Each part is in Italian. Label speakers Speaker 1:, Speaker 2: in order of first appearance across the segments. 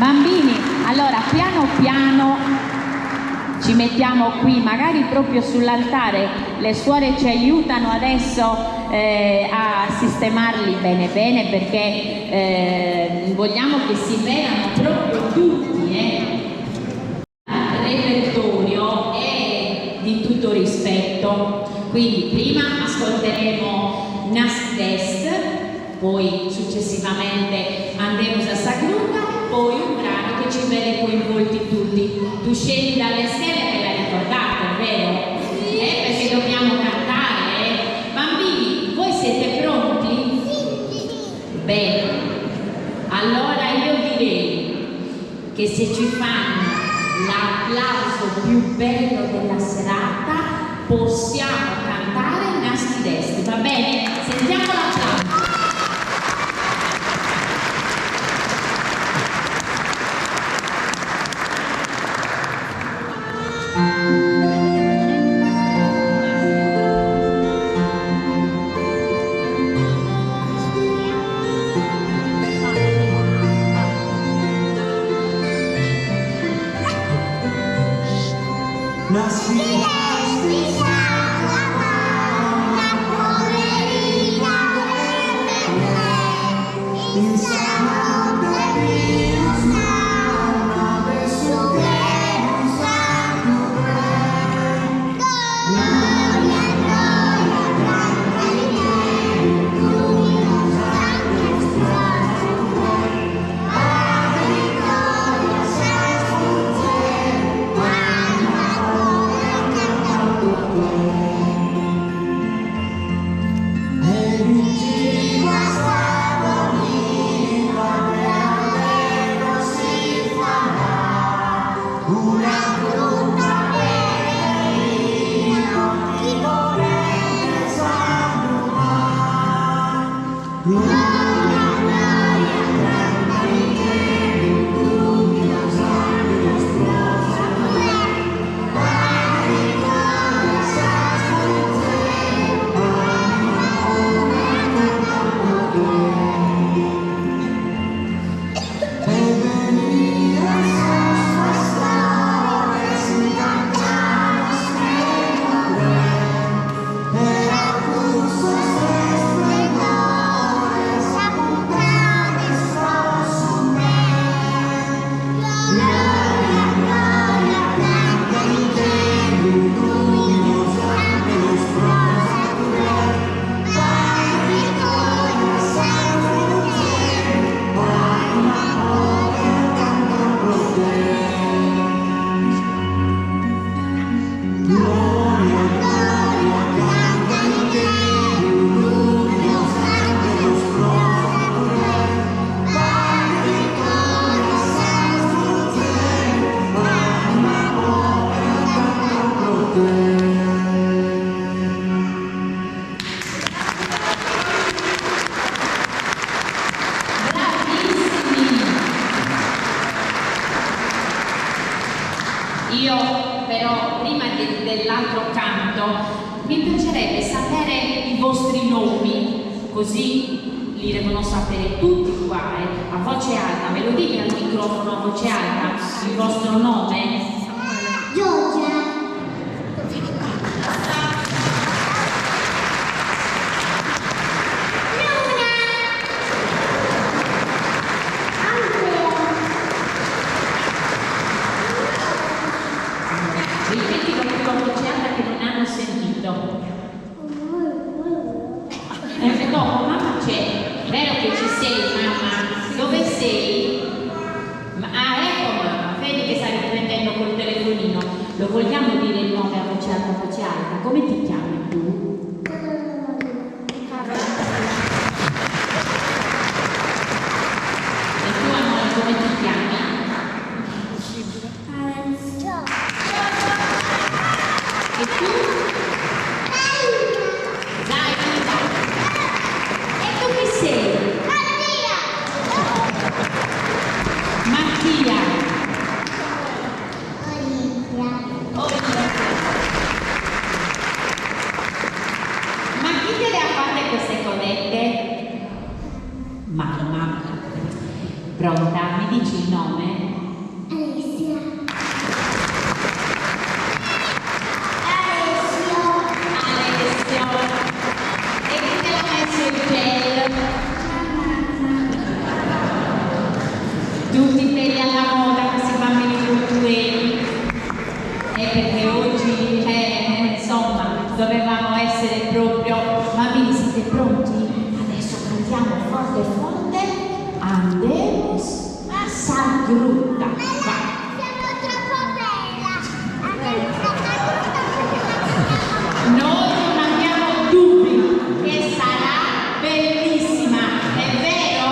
Speaker 1: Bambini, allora piano piano ci mettiamo qui, magari proprio sull'altare, le suore ci aiutano adesso a sistemarli bene bene, perché vogliamo che si vedano proprio tutti. Il repertorio è di tutto rispetto, quindi prima ascolteremo Nas Dest, poi successivamente Andemos a Sagrunda, poi un brano che ci vede coinvolti tutti. Tu scendi dalle schede e la ricordate, vero? Perché dobbiamo cantare. Bambini, voi siete pronti? Sì. Bene, allora io direi che se ci fanno l'applauso più bello della serata possiamo cantare Nasty Dest, va bene? Sentiamo l'applauso. Io però prima dell'altro canto mi piacerebbe sapere i vostri nomi, così li devono sapere tutti qua, a voce alta. Me lo dite al microfono a voce alta il vostro nome?
Speaker 2: Giorgia.
Speaker 1: Ripetilo più a voce alta che non hanno sentito. Dopo mamma c'è, vero che ci sei mamma? Dove sei? Ecco mamma, vedi che stai riprendendo col telefonino. Lo vogliamo dire il nome a voce alta, come ti chiami tu? E tu amore come ti chiami? E tu? E tu chi sei? Mattia. Ma chi te le ha fatte queste codette? Mamma. Pronta? Mi dici il nome? pronti? Adesso cantiamo forte forte. Andiamo a Sagrutta. Vai.
Speaker 2: Siamo troppo bella.
Speaker 1: Noi non abbiamo dubbi che sarà bellissima, è vero?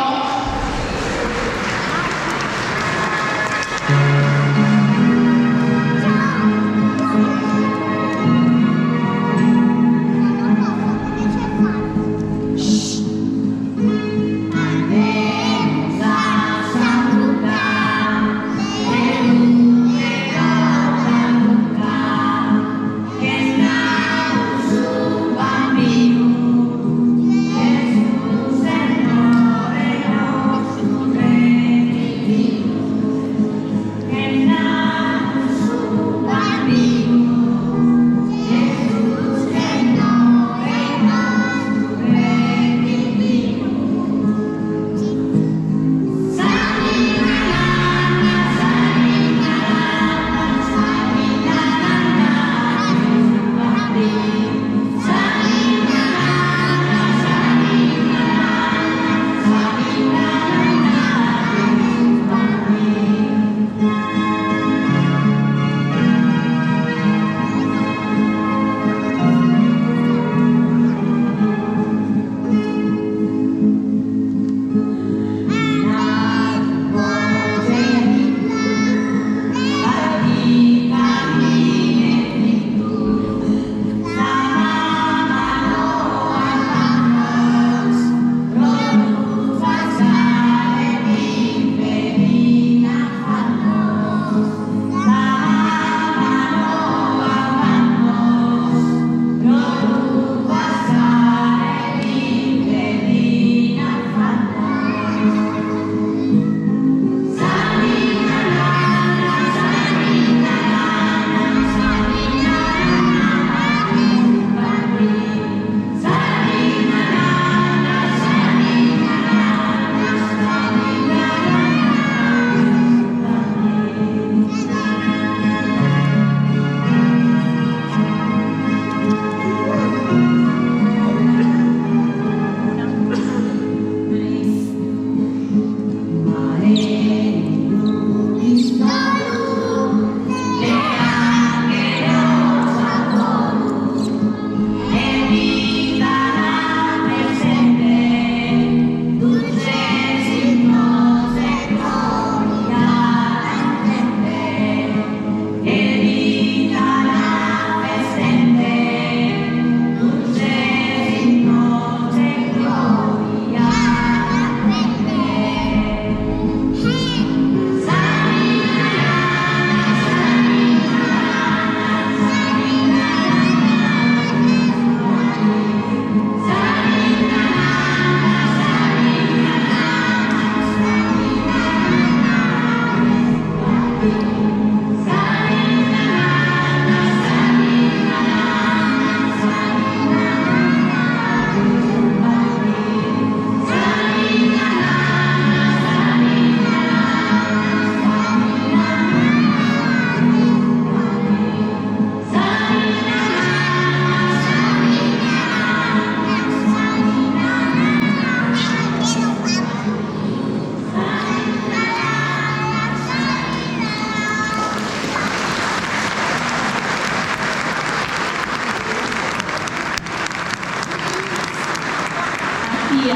Speaker 1: Mattia,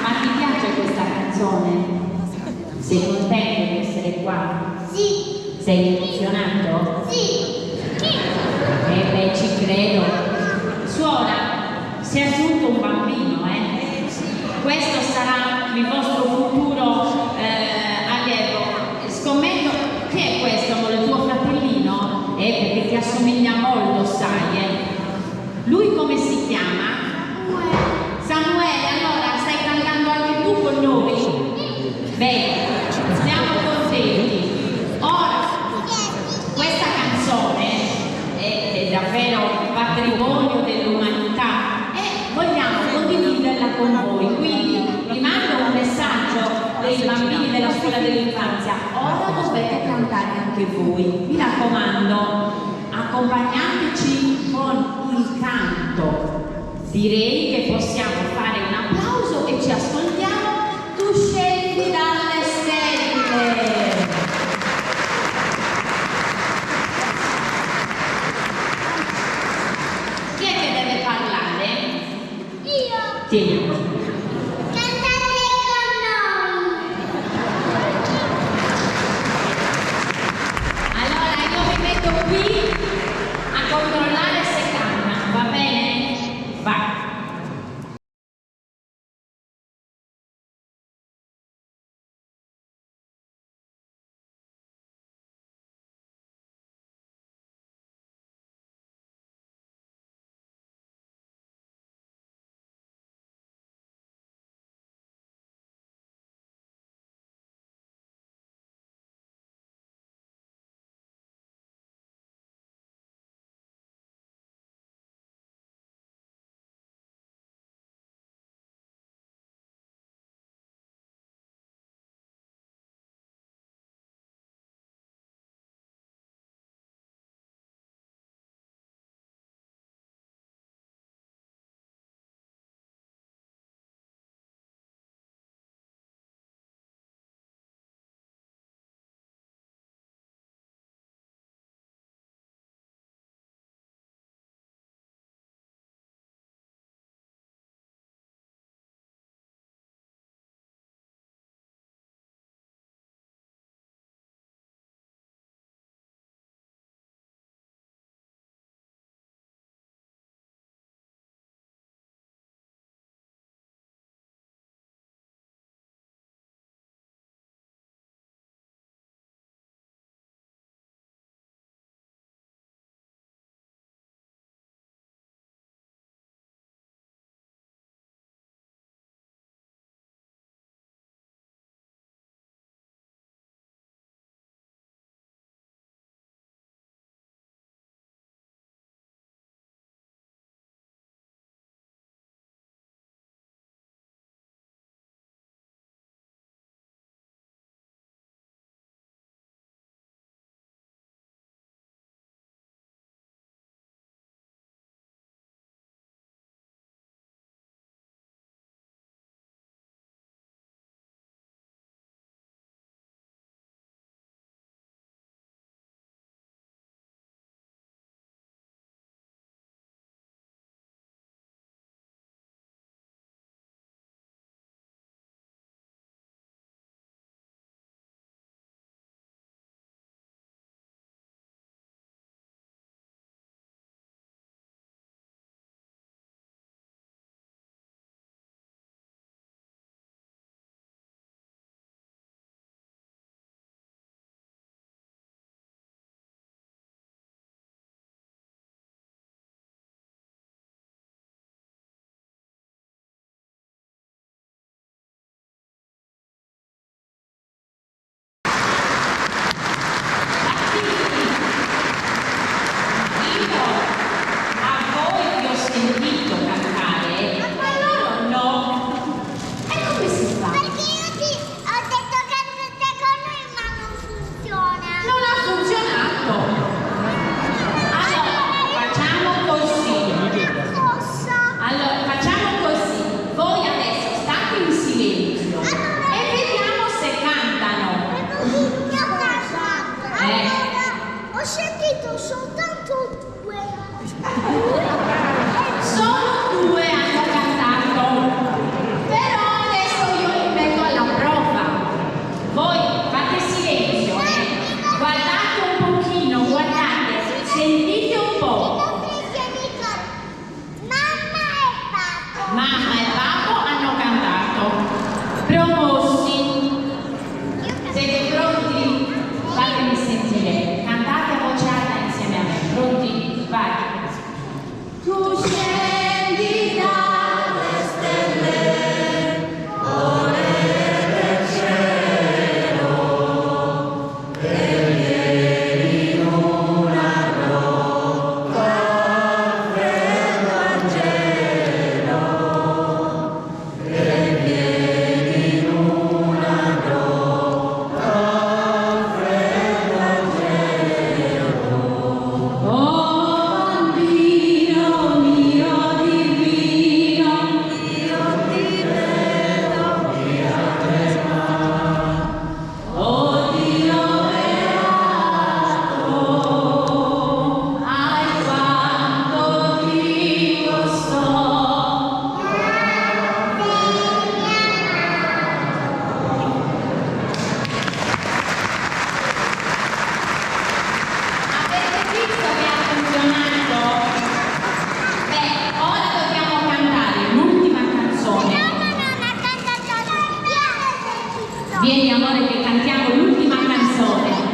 Speaker 1: ma ti piace questa canzone? Sei contento di essere qua?
Speaker 2: Sì.
Speaker 1: Sei emozionato?
Speaker 2: Sì.
Speaker 1: Beh, ci credo. Suora, si è aggiunto un bambino, eh? Questo sarà il vostro futuro allievo. Scommetto, chi è questo, amore? Il tuo fratellino? Perché ti assomiglia molto, sai, Lui come si chiama? Samuele, allora stai cantando anche tu con noi? Bene, siamo contenti. Ora, questa canzone è davvero patrimonio dell'umanità e vogliamo condividerla con voi. Quindi vi mando un messaggio dei bambini della scuola dell'infanzia. Ora dovete cantare anche voi. Mi raccomando, accompagnateci con il canto. direi che possiamo fare un applauso e ci ascoltiamo Tu scendi dalle stelle. Chi è che deve parlare?
Speaker 2: Io.
Speaker 1: Tieni.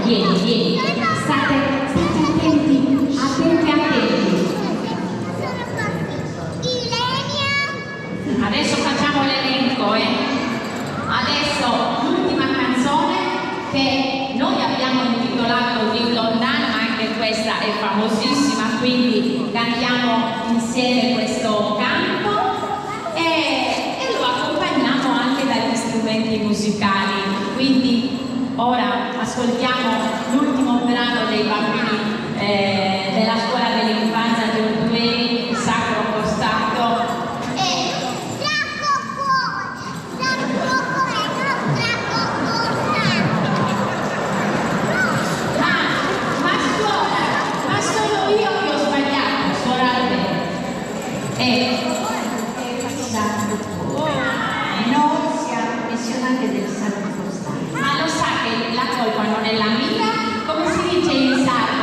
Speaker 1: vieni, vieni. State attenti, attenti, attenti. Adesso facciamo l'elenco, Adesso l'ultima canzone che noi abbiamo intitolato Di lontano, ma anche questa è famosissima, quindi cantiamo insieme questo canto e lo accompagniamo anche dagli strumenti musicali. Quindi ora ascoltiamo l'ultimo brano dei bambini della scuola dell'infanzia di Ortuei, il Sacro Costato.
Speaker 3: Noi siamo missionari del Sacro Costato.
Speaker 1: Ma lo sa che la colpa non è la mia? Come si dice in sardo?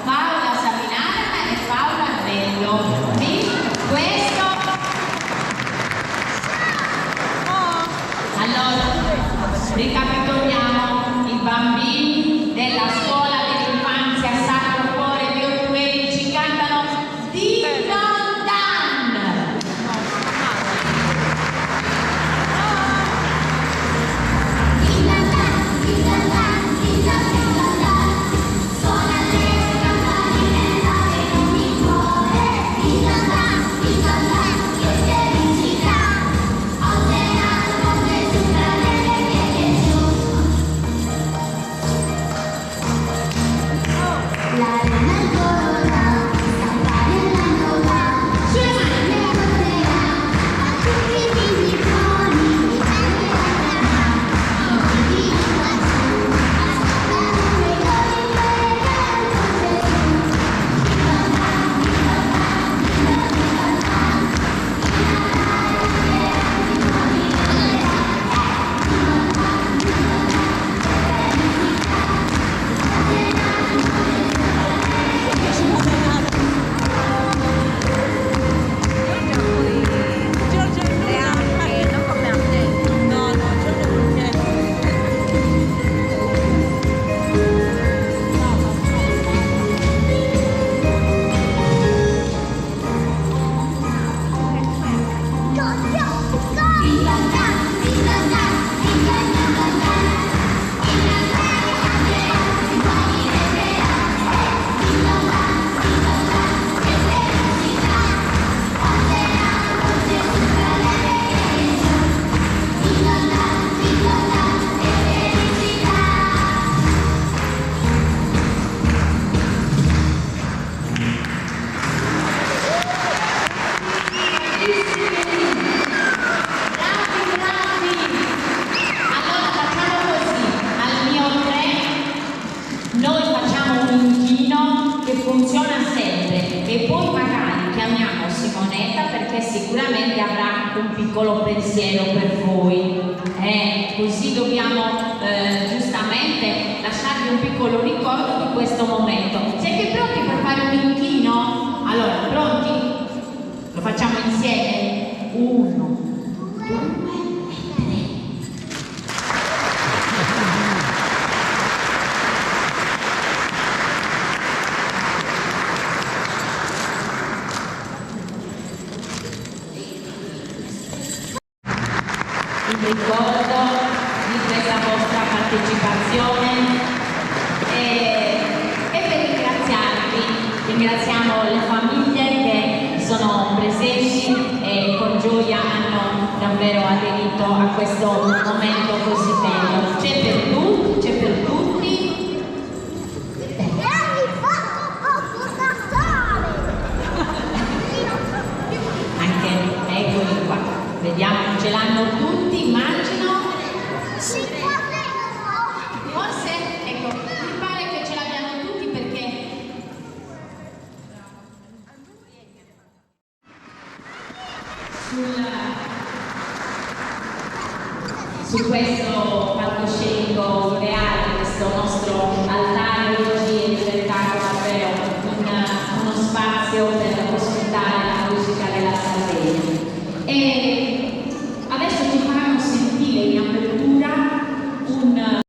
Speaker 1: Paola Savinara e Paola Bello. Questo. Allora, ricapitoliamo: i bambini della scuola dell'infanzia Sacro Cuore di Ortuei ci cantano Di lontano. Funziona sempre e poi magari chiamiamo Simonetta perché sicuramente avrà un piccolo pensiero per voi, così dobbiamo giustamente lasciarvi un piccolo ricordo di questo momento. Siete pronti per fare un inchino? Allora, pronti? Lo facciamo insieme? 1, 2 e 3. Ricordo di questa vostra partecipazione e per ringraziamo le famiglie che sono presenti e con gioia hanno davvero aderito a questo momento così bello. C'è per tutti, c'è per tutti. Anche eccoli qua, vediamo, ce l'hanno tutti, immagino. Forse, ecco, mi pare che ce l'abbiano tutti perché su questo palcoscenico ideale, questo nostro altare oggi è diventato davvero uno spazio per ospitare la musica della Sardegna. E adesso ci faranno sentire in apertura un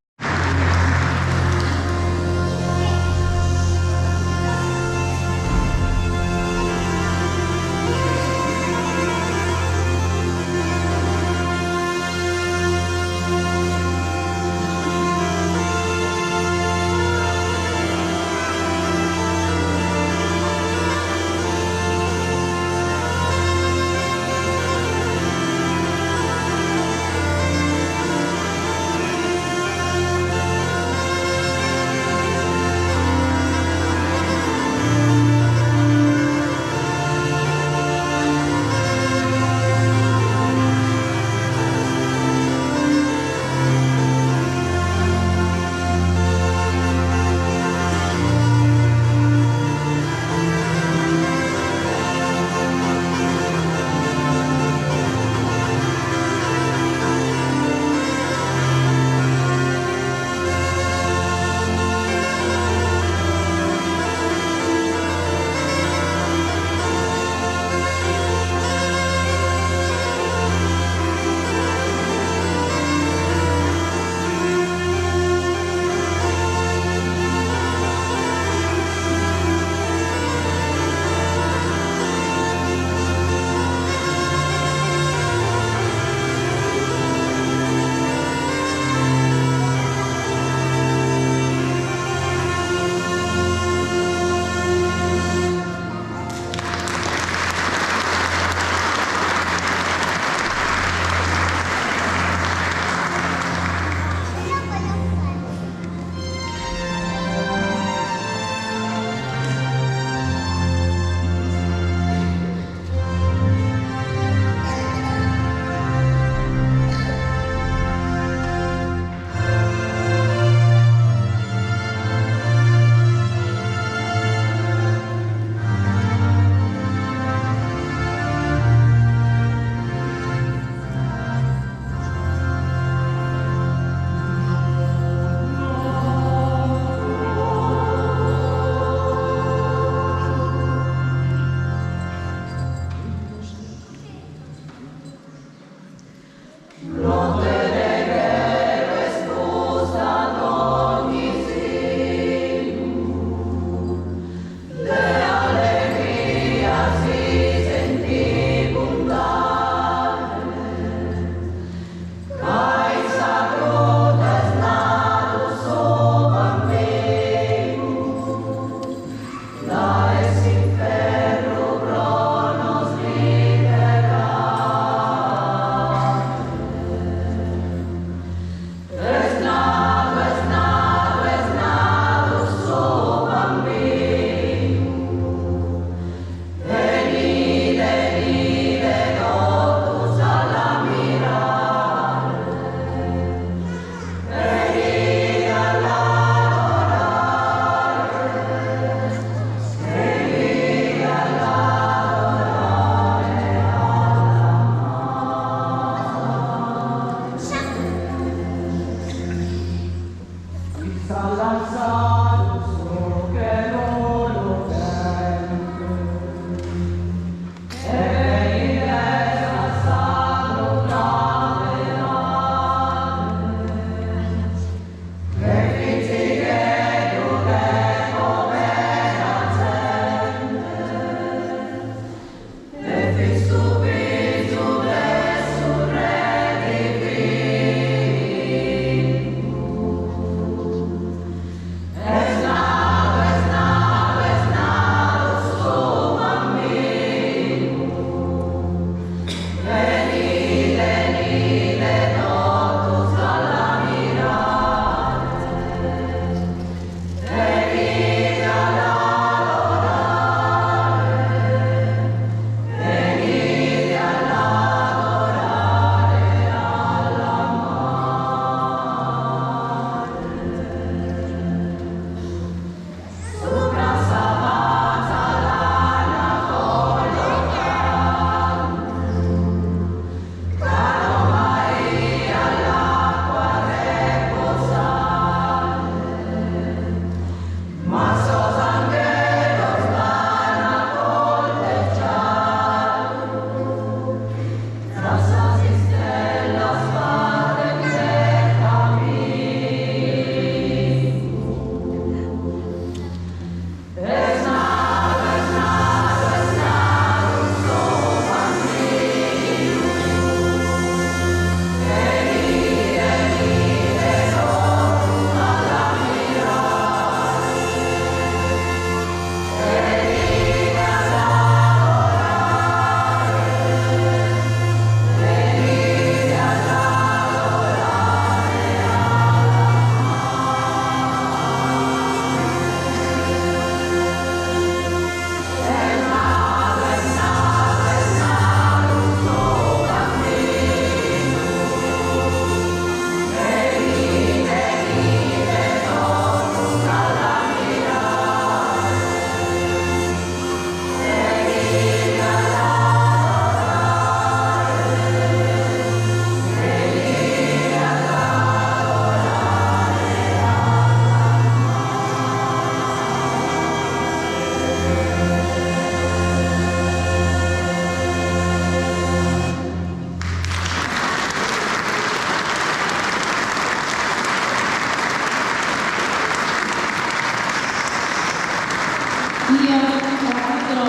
Speaker 1: Io ho avuto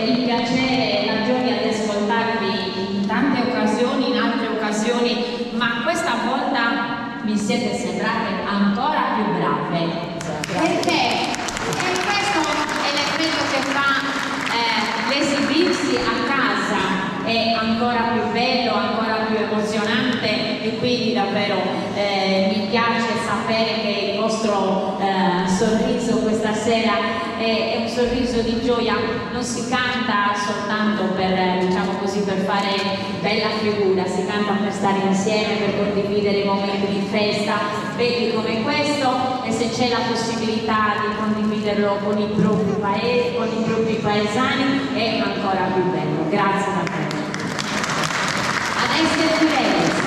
Speaker 1: il piacere e la gioia di ascoltarvi in tante occasioni, in altre occasioni, ma questa volta mi siete sembrate ancora più brave. Perché? E questo è l'effetto che fa l'esibirsi a casa, è ancora più bello, ancora più emozionante, e quindi davvero mi piace sapere che il vostro sorriso questa sera è un sorriso di gioia. Non si canta soltanto per, diciamo così, per fare bella figura, si canta per stare insieme, per condividere momenti di festa belli come questo, e se c'è la possibilità di condividerlo con i propri paesani è ancora più bello. Grazie davvero. Adesso Firenze.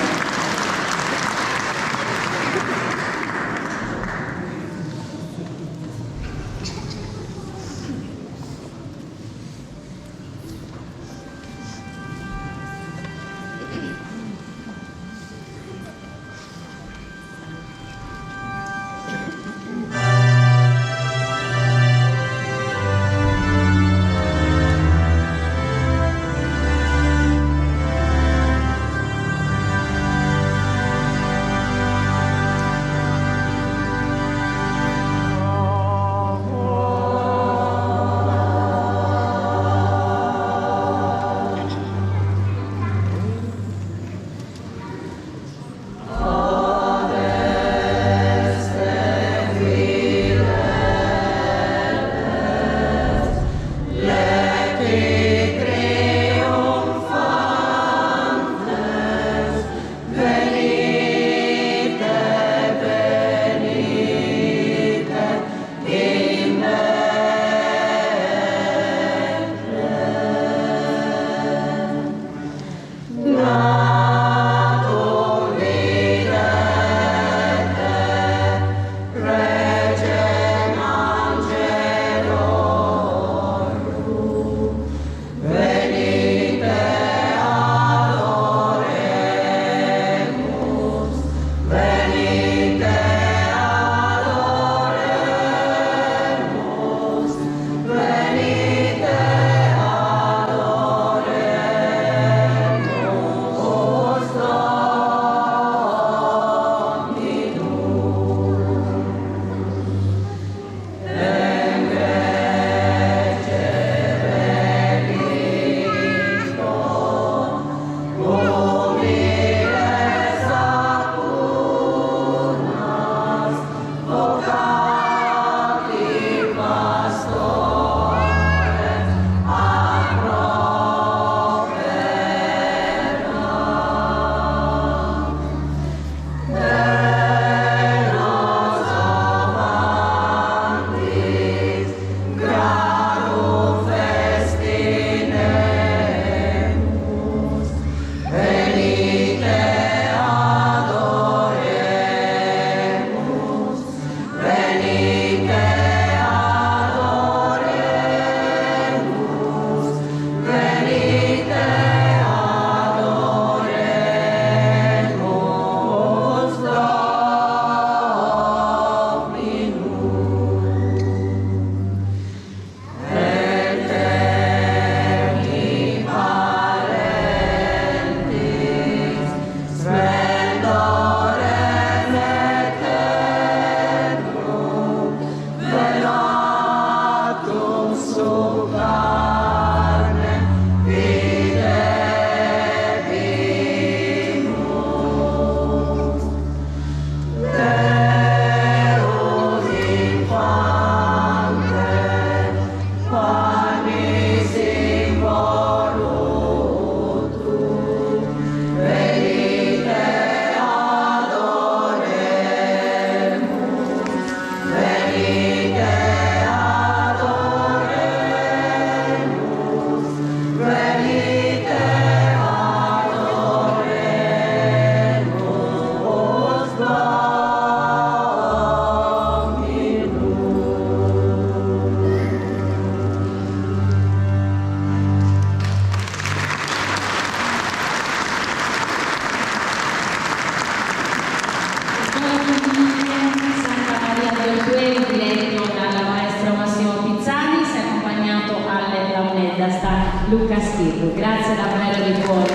Speaker 1: Luca Stirru. Grazie davvero di cuore.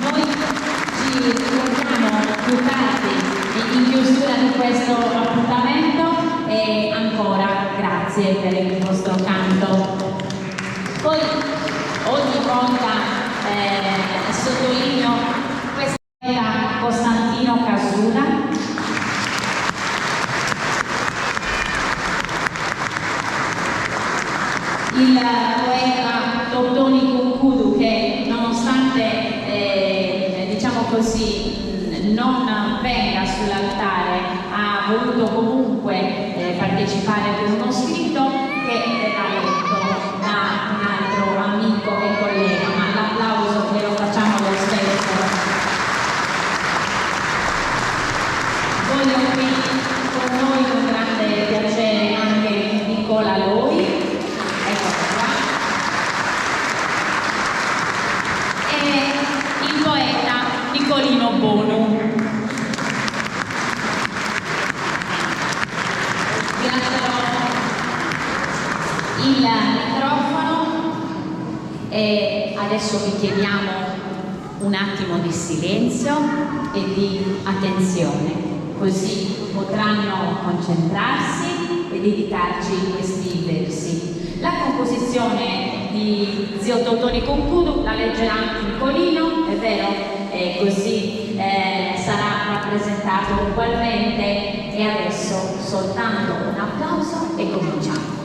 Speaker 1: Noi ci ricordiamo più tardi in chiusura di questo appuntamento e ancora grazie per il vostro canto. Poi ogni volta sottolineo questa era Costantino Casula. Il poeta Tottoni Cuncudu, che nonostante diciamo così non venga sull'altare, ha voluto comunque partecipare con uno scritto che verrà letto da un altro amico e collega, ma l'applauso ve lo facciamo lo stesso. Voglio qui con noi con grande piacere anche Nicola Loi. Eccolo qua. E il poeta Nicolino Bono. Vi lascerò il microfono e adesso vi chiediamo un attimo di silenzio e di attenzione, così potranno concentrarsi e dedicarci questi versi. La composizione di Zio Tottoni Cuncudu la leggerà Nicolino, è vero, e così sarà rappresentato ugualmente. E adesso soltanto un applauso e cominciamo.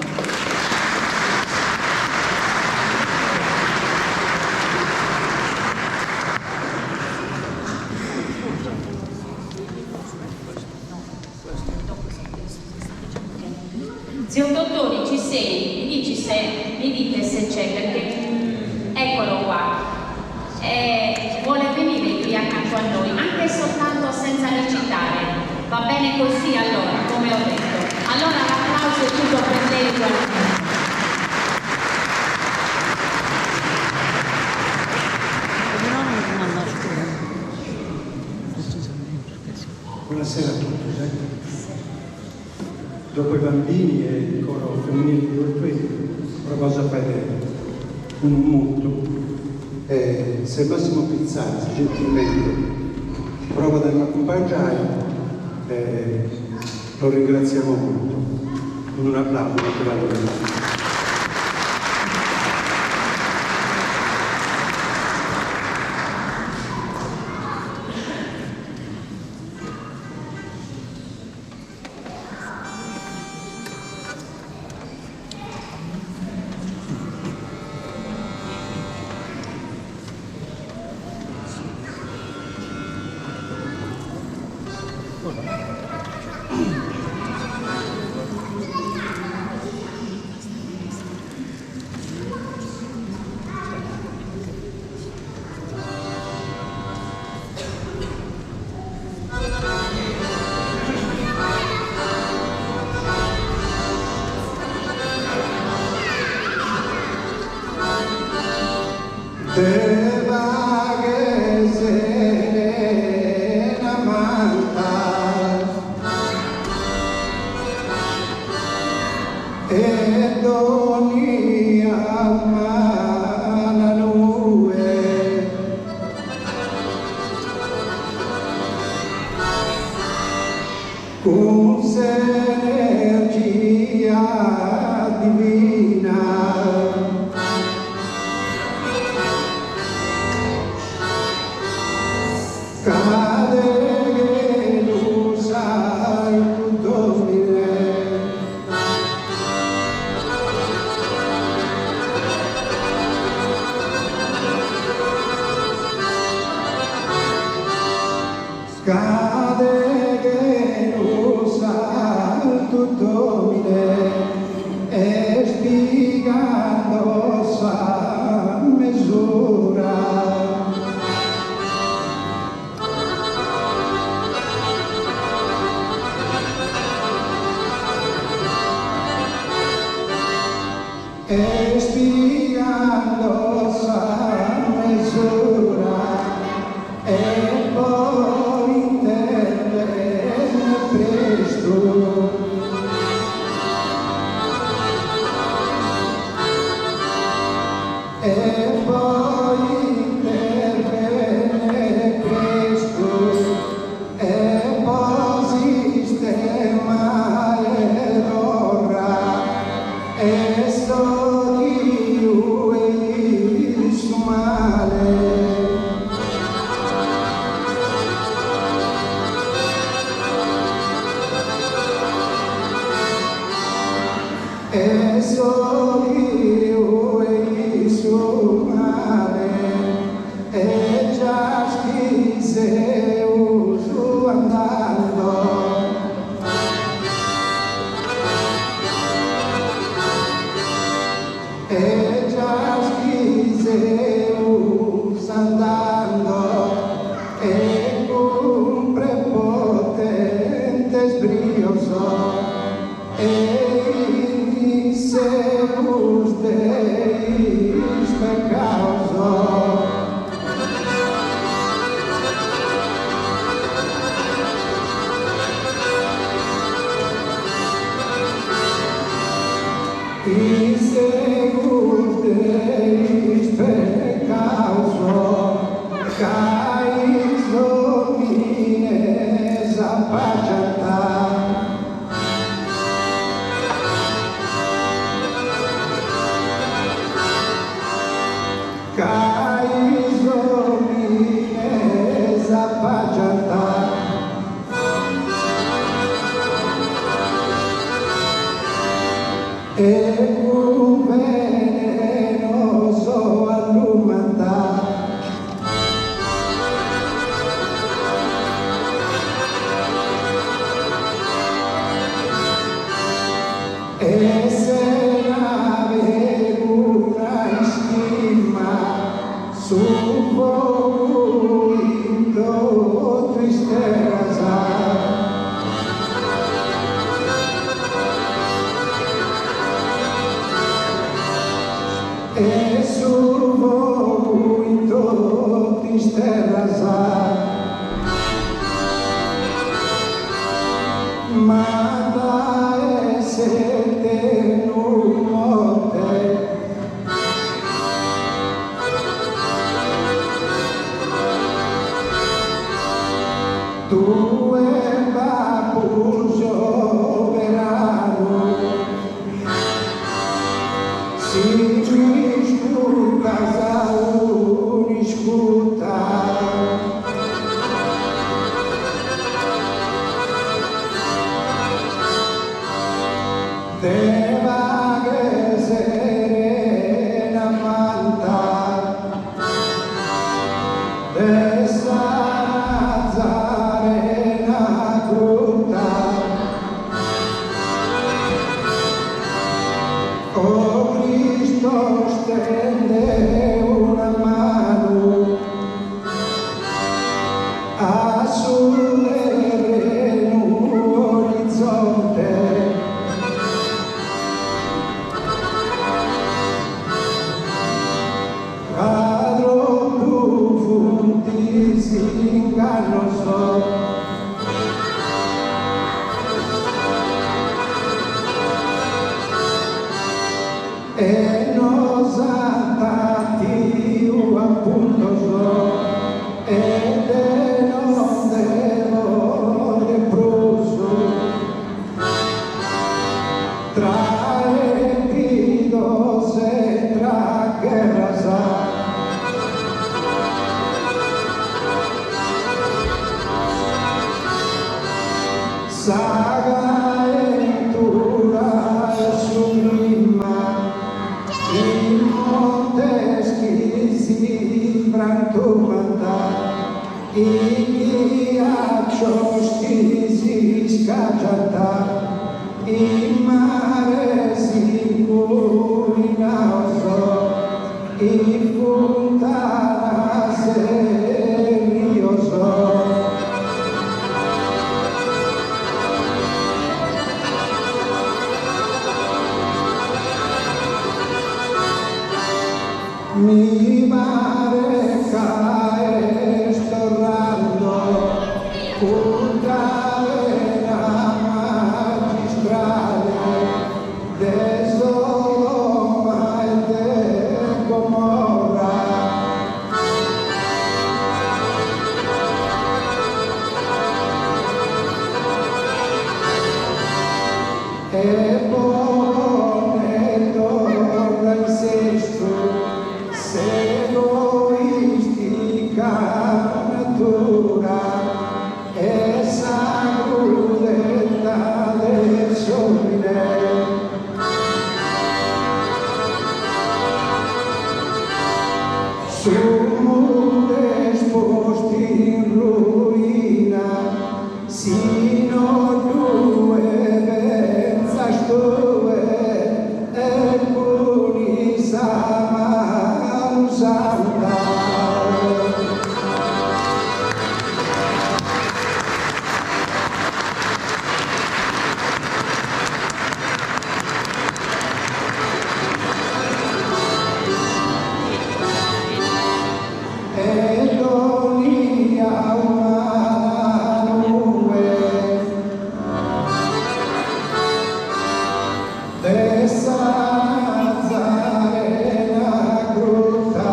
Speaker 1: Zio Tottoni, ci sei? Mi dite se c'è, perché eccolo qua. Vuole venire qui accanto a noi, anche soltanto senza recitare. Va bene così allora, come ho detto. Allora l'applauso è tutto per lei ugualmente.
Speaker 4: Buonasera a tutti. Dopo i bambini e il coro femminile di Orfei, proposo a fare un muto. Se Massimo Pizzazzi gentilmente prova a darmi accompagnare, lo ringraziamo molto. Con un applauso per la loro. Te vaghe serena manta e doni amana nue con s'energia divina. Cade che lo sai tutto mire, cade che lo sai tutto mire, e spiegando sa misura. E spiegando sa misura e poi intendere presto e poi e soli e su mare e già schise su andando e già schise andando e un prepotente sbrioso e se ustedes pecauso e se ustedes pecauso cais domines appagiata cais domines appagiata e un venenoso allumata e se n'ave una stima su voi tristezza e su voi tristezza ma da essere un monte tu e babbo sovrano si disputa sa disputa deva che serena manta de Nazarena cruta oh Cristo stende una mano a sul terreno orizzonte Padro profondi si ingannoso e nos attatti appunto so e de non devo leproso tra epidos e tra guerras saga entura e sublima in montes che si frantumata in ghiaccios che si scacciata in mare si incurinato in fontana serioso mi mare cae storrando un cadena magistrale de Sodoma e de Gomorra e pone torna in sesto egoistica natura essa crudetta del sole Sumundes posti in ruina, sino due pensas due, e punisa manus andare. E donia umana nube, dessa Nazarena gruta,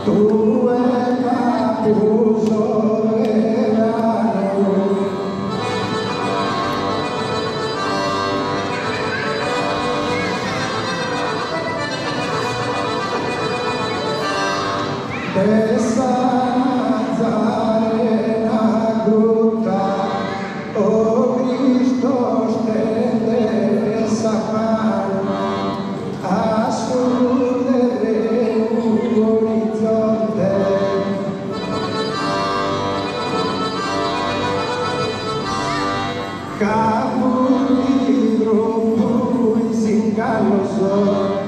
Speaker 4: tu e capuso verano. Dessa Nazarena gruta, o Cristo stende essa mano a sudere l'orizzonte. Capo libro pui si incalosò,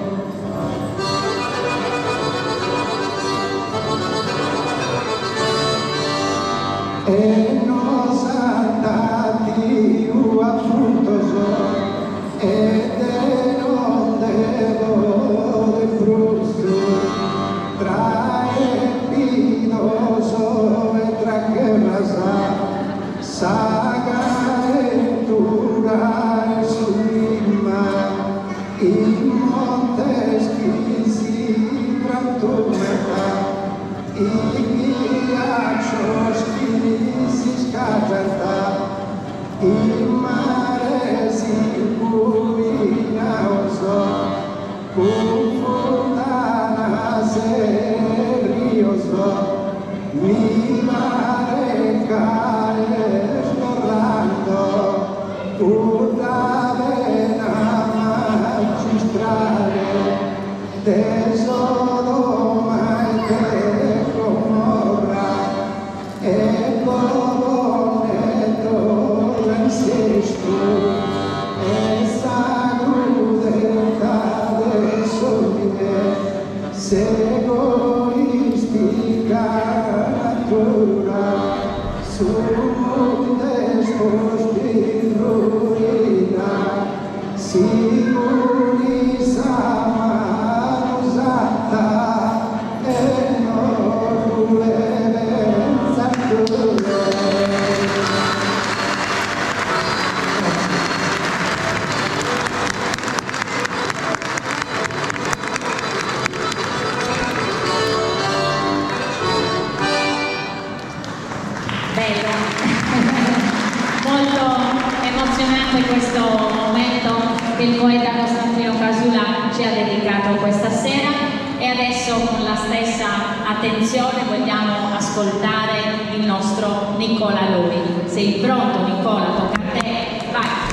Speaker 4: e nos andati appunto ed non devo del frusto tra Epinoso e tra Gerasa saga e dura e sublima in Monteschi si frantumeta i ghiaccios si scatta, il mare si illumina con fontanas e rios, mi mare cae scorrando una vena magistrale de Sodoma e de Gomorra, e Bonetto insisto, e sa crudetà del sole, se egoistica natura, su desposti in ruina, si unisa manusata, e non violenza
Speaker 1: Bello, molto emozionante questo momento che il poeta Costantino Casula ci ha dedicato questa sera, e adesso con la stessa attenzione vogliamo ascoltare il nostro Nicola Lori. Sei pronto Nicola? Tocca a te, vai!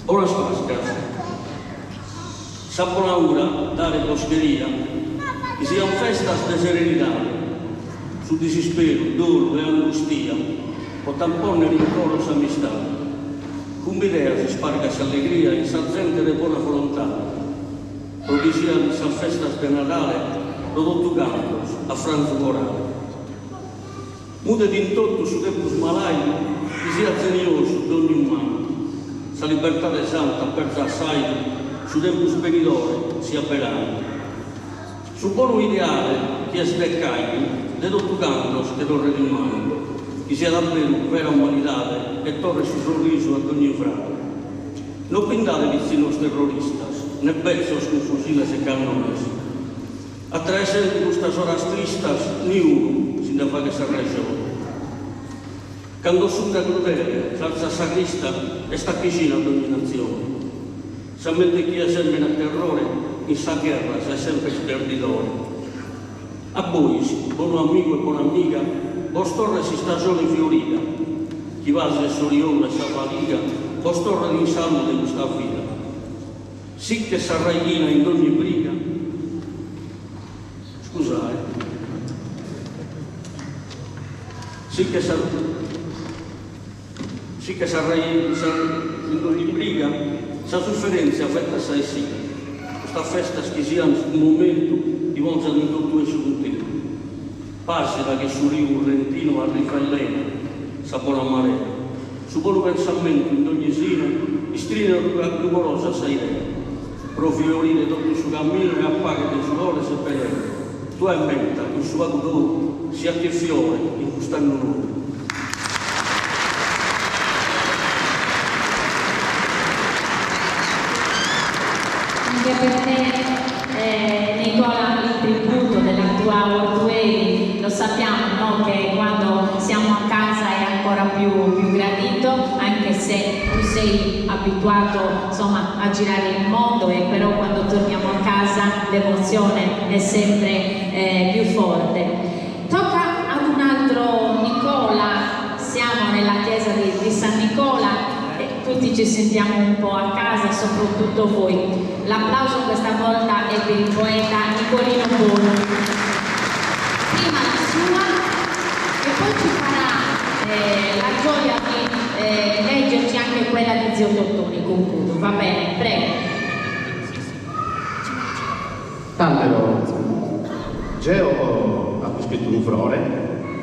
Speaker 5: Ora Pascas, sa buona ora dare poscheria, che sia un festa de serenità, su desespero, dolore e angustia, o tampone rincoro s'amistà. Con l'idea si sparga s'allegria in sa gente de buona volontà, o che sia in sa festa de Natale, prodotto cantos a franzo corale. Mude d'intotto su tempus malai, che sia zenioso d'ogni umano, sa libertà de santa persa assai, su tempus venidore sia belano. Su buono ideale che è sveccai, de tutto cantos che torre in mano, che sia davvero vera umanità e torre su sorriso ad ogni frate. Non pintate vicino terroristas, ne bezzos con fusiles e cannones. Attraverso questa horas tristas, ni uno si da fa che s'arregione. Quando sunga crudele, salsa sacrista e sta vicino ad ogni nazione. S'ammette chi è sempre a terrore, in sa guerra sei sempre sperditore. A voi, buon amico e buona amica, vostra si stagione fiorita, chi va a Solione e sa fatica, vostra in salute questa vita. Sì che s'arraglina in ogni briga, scusate, sì che s'arraglina in ogni briga, sa sofferenza fatta sai sì, questa festa che sia un momento di monza di tutto e su contento. Passera che su Rio Urrentino arriva in lena, sa buona marea, su buon pensamento in ogni sera, istrina rigorosa sa idea. Profiorire tutto il suo cammino e appaga del suo ore se pelere. Tu hai menta, il suo agudore, sia che fiore in quest'anno nuovo.
Speaker 1: Anche per te, Nicola, il tributo della tua World Way, lo sappiamo, no? Che quando siamo a casa è ancora più gradito, anche se tu sei abituato insomma a girare il mondo, e però quando torniamo a casa l'emozione è sempre più forte. Tocca ad un altro Nicola, siamo nella chiesa di San Nicola, tutti ci sentiamo un po' a casa, soprattutto voi. L'applauso questa volta è per il poeta Nicolino Bono. Prima la sua e poi ci farà la gioia di leggerci anche quella di Zio Tottoni, concludo. Va bene, prego.
Speaker 6: Tante volte Geo ha scritto un flore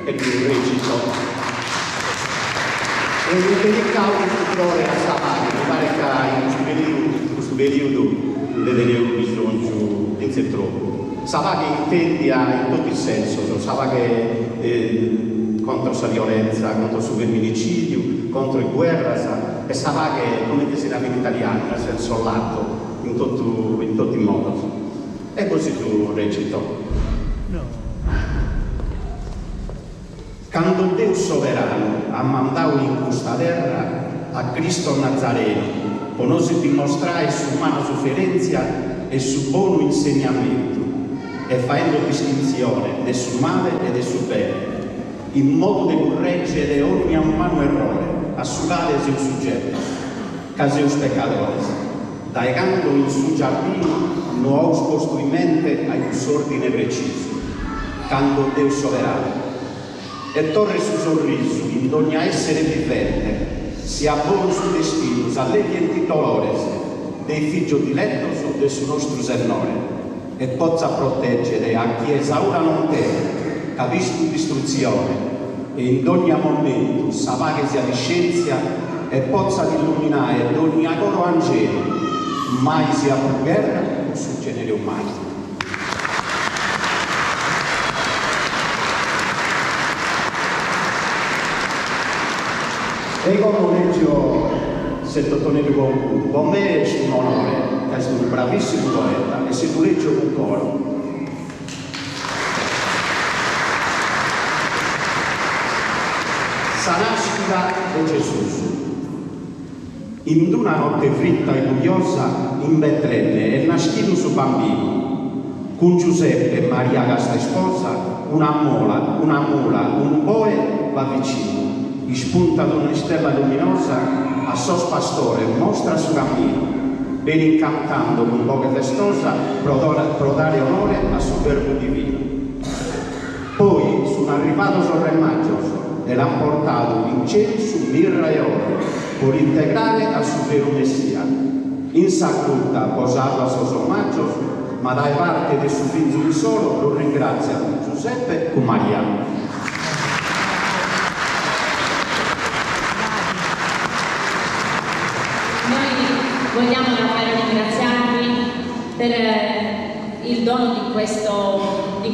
Speaker 6: e lui recito. E mi dedicavo un flore a Savani, mi pare che in questo periodo vedevo bisogno di essere troppo. Savani intendi in tutto il senso, Savani contro la violenza, contro il femminicidio, contro la guerra, e Savani come desiderio italiano, nel senso lato, in tutto il mondo. E così tu recito. Quando Dio sovrano ha mandato in questa terra a Cristo Nazareno, per noi dimostrare su umana sofferenza e su buono insegnamento, e facendo distinzione del suo male e del suo bene, in modo di correggere ogni umano errore, a sugare il soggetto, che sei un peccatore, daigando in suo giardino non ha posto in mente a un ordine preciso, quando Dio sovrano. E torre il suo sorriso in ogni essere vivente, sia buono suo destino, allevienti dolores, dei figli diletto del suo nostro Signore, e possa proteggere a chi esaura non te, che ha visto distruzione, e in ogni momento sa che sia di scienza e possa illuminare ogni agoro angelo, mai sia per guerra o sul genere umano. E come leggio se Tottonello con me è un onore, è un bravissimo poeta, e se tu leggi un coro. Sa nascita di Gesù. In una notte fritta e buiosa in Betlemme è nascito suo bambino, con Giuseppe e Maria che sta sposa, una mula, un boe va vicino. Spunta da una stella luminosa a sos pastore mostra il suo cammino, ben incantando con voce festosa pro dare onore al suo verbo divino. Poi sono arrivato sul re maggioso e l'hanno portato in cielo su mirra e oro per integrare al suo vero messia. In sacrutta posato a suo omaggio, ma dai parte del suo figlio di solo lo ringrazia Giuseppe con Maria.
Speaker 1: Vogliamo davvero ringraziarvi per il dono di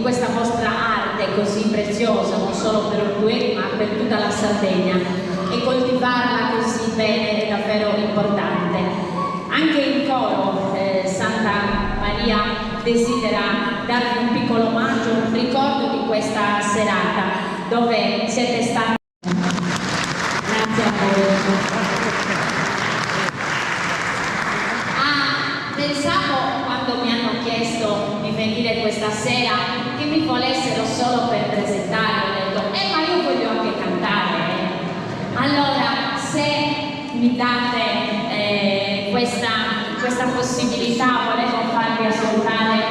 Speaker 1: questa vostra arte così preziosa, non solo per Ortueri ma per tutta la Sardegna, e coltivarla così bene è davvero importante. Anche il coro Santa Maria desidera darvi un piccolo omaggio, un ricordo di questa serata dove siete stati. Grazie a voi. pensavo, quando mi hanno chiesto di venire questa sera, che mi volessero solo per presentare, ho detto, ma io voglio anche cantare. Allora, se mi date questa possibilità, volevo farvi ascoltare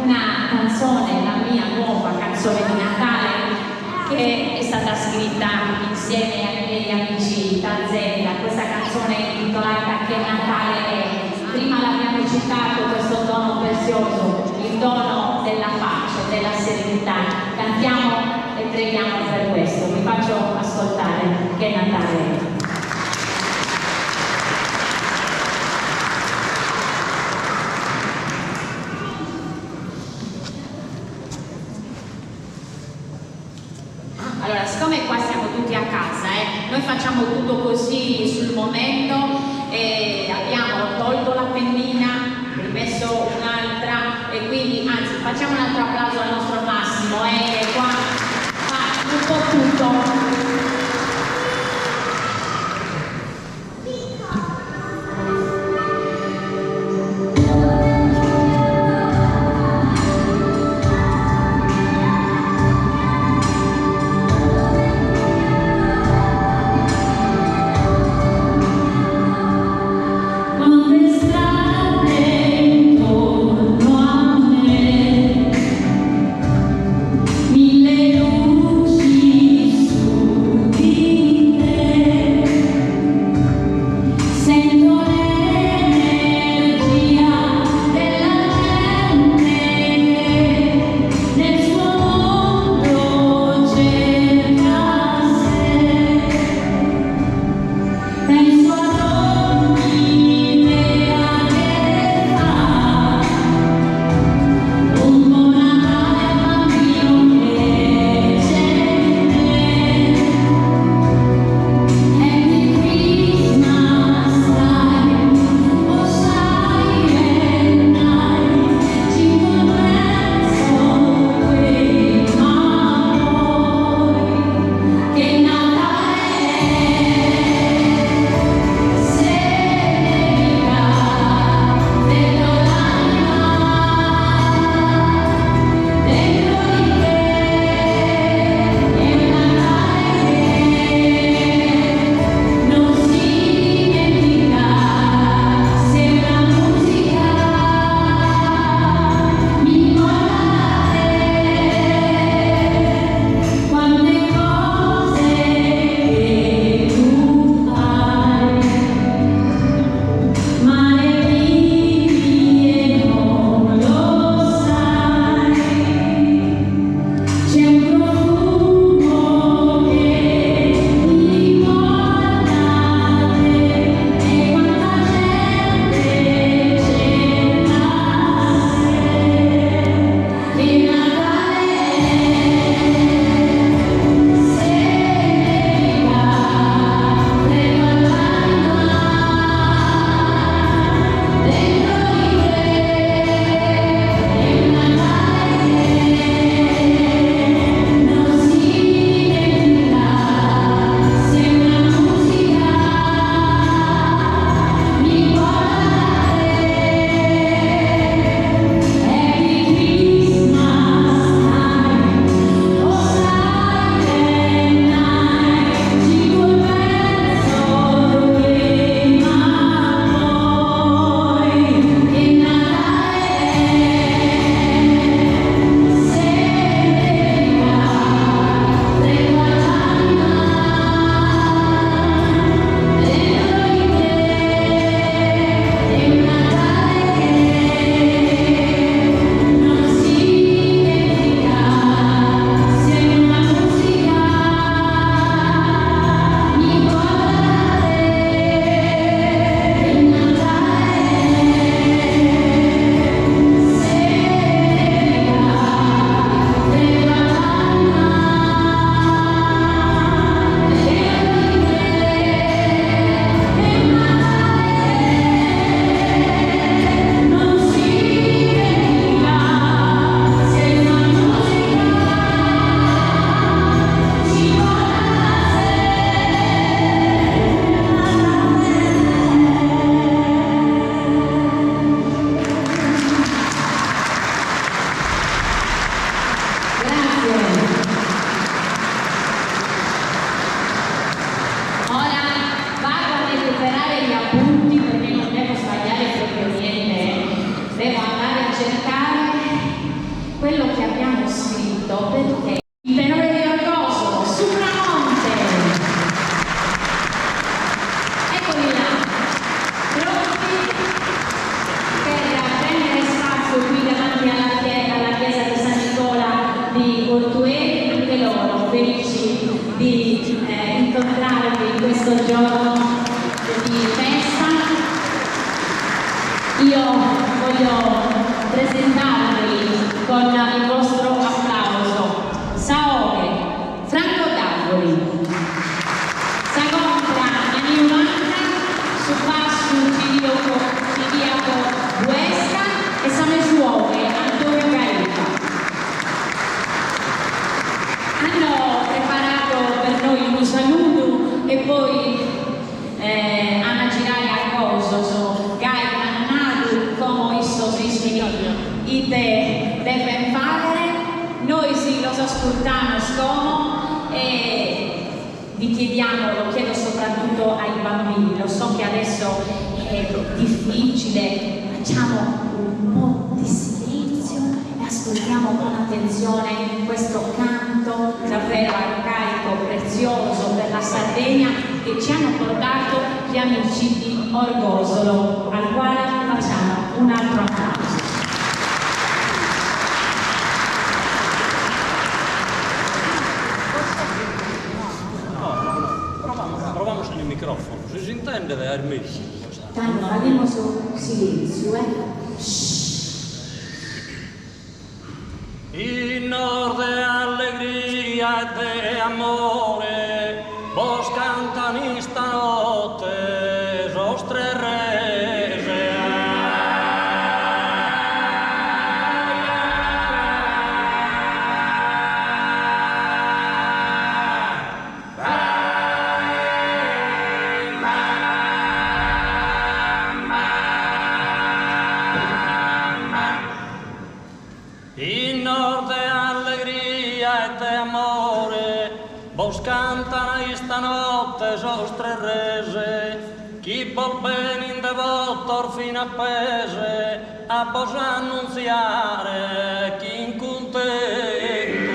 Speaker 1: una canzone, la mia nuova canzone di Natale, che è stata scritta insieme ai miei amici d'azienda. Questa canzone è intitolata Che Natale è. Prima l'abbiamo citato, questo dono prezioso, il dono della pace, della serenità. Cantiamo e preghiamo per questo. Vi faccio ascoltare Che Natale è. Allora, siccome qua siamo tutti a casa, noi facciamo tutto così sul momento, abbiamo tolto la pennina, rimesso un'altra e quindi, anzi, facciamo un altro applauso al nostro Massimo, che qua fa un po' tutto.
Speaker 2: Mille luci
Speaker 1: Sultano Scomo e vi chiediamo, lo chiedo soprattutto ai bambini, lo so che adesso è difficile, facciamo un po' di silenzio e ascoltiamo con attenzione questo canto davvero arcaico, prezioso per la Sardegna che ci hanno portato gli amici di Orgosolo, al quale facciamo un altro applauso.
Speaker 5: Proviamoci il microfono, si intende da Ermessi.
Speaker 1: Tanto faremo silenzio,
Speaker 5: In orde allegria e de amore, vos cantan stanotte vostre rese. In orde allegria e de amore, vos cantano stanotte vostre rese. Chi vol bene in devoto fino appese, a vos annunziare chi in contento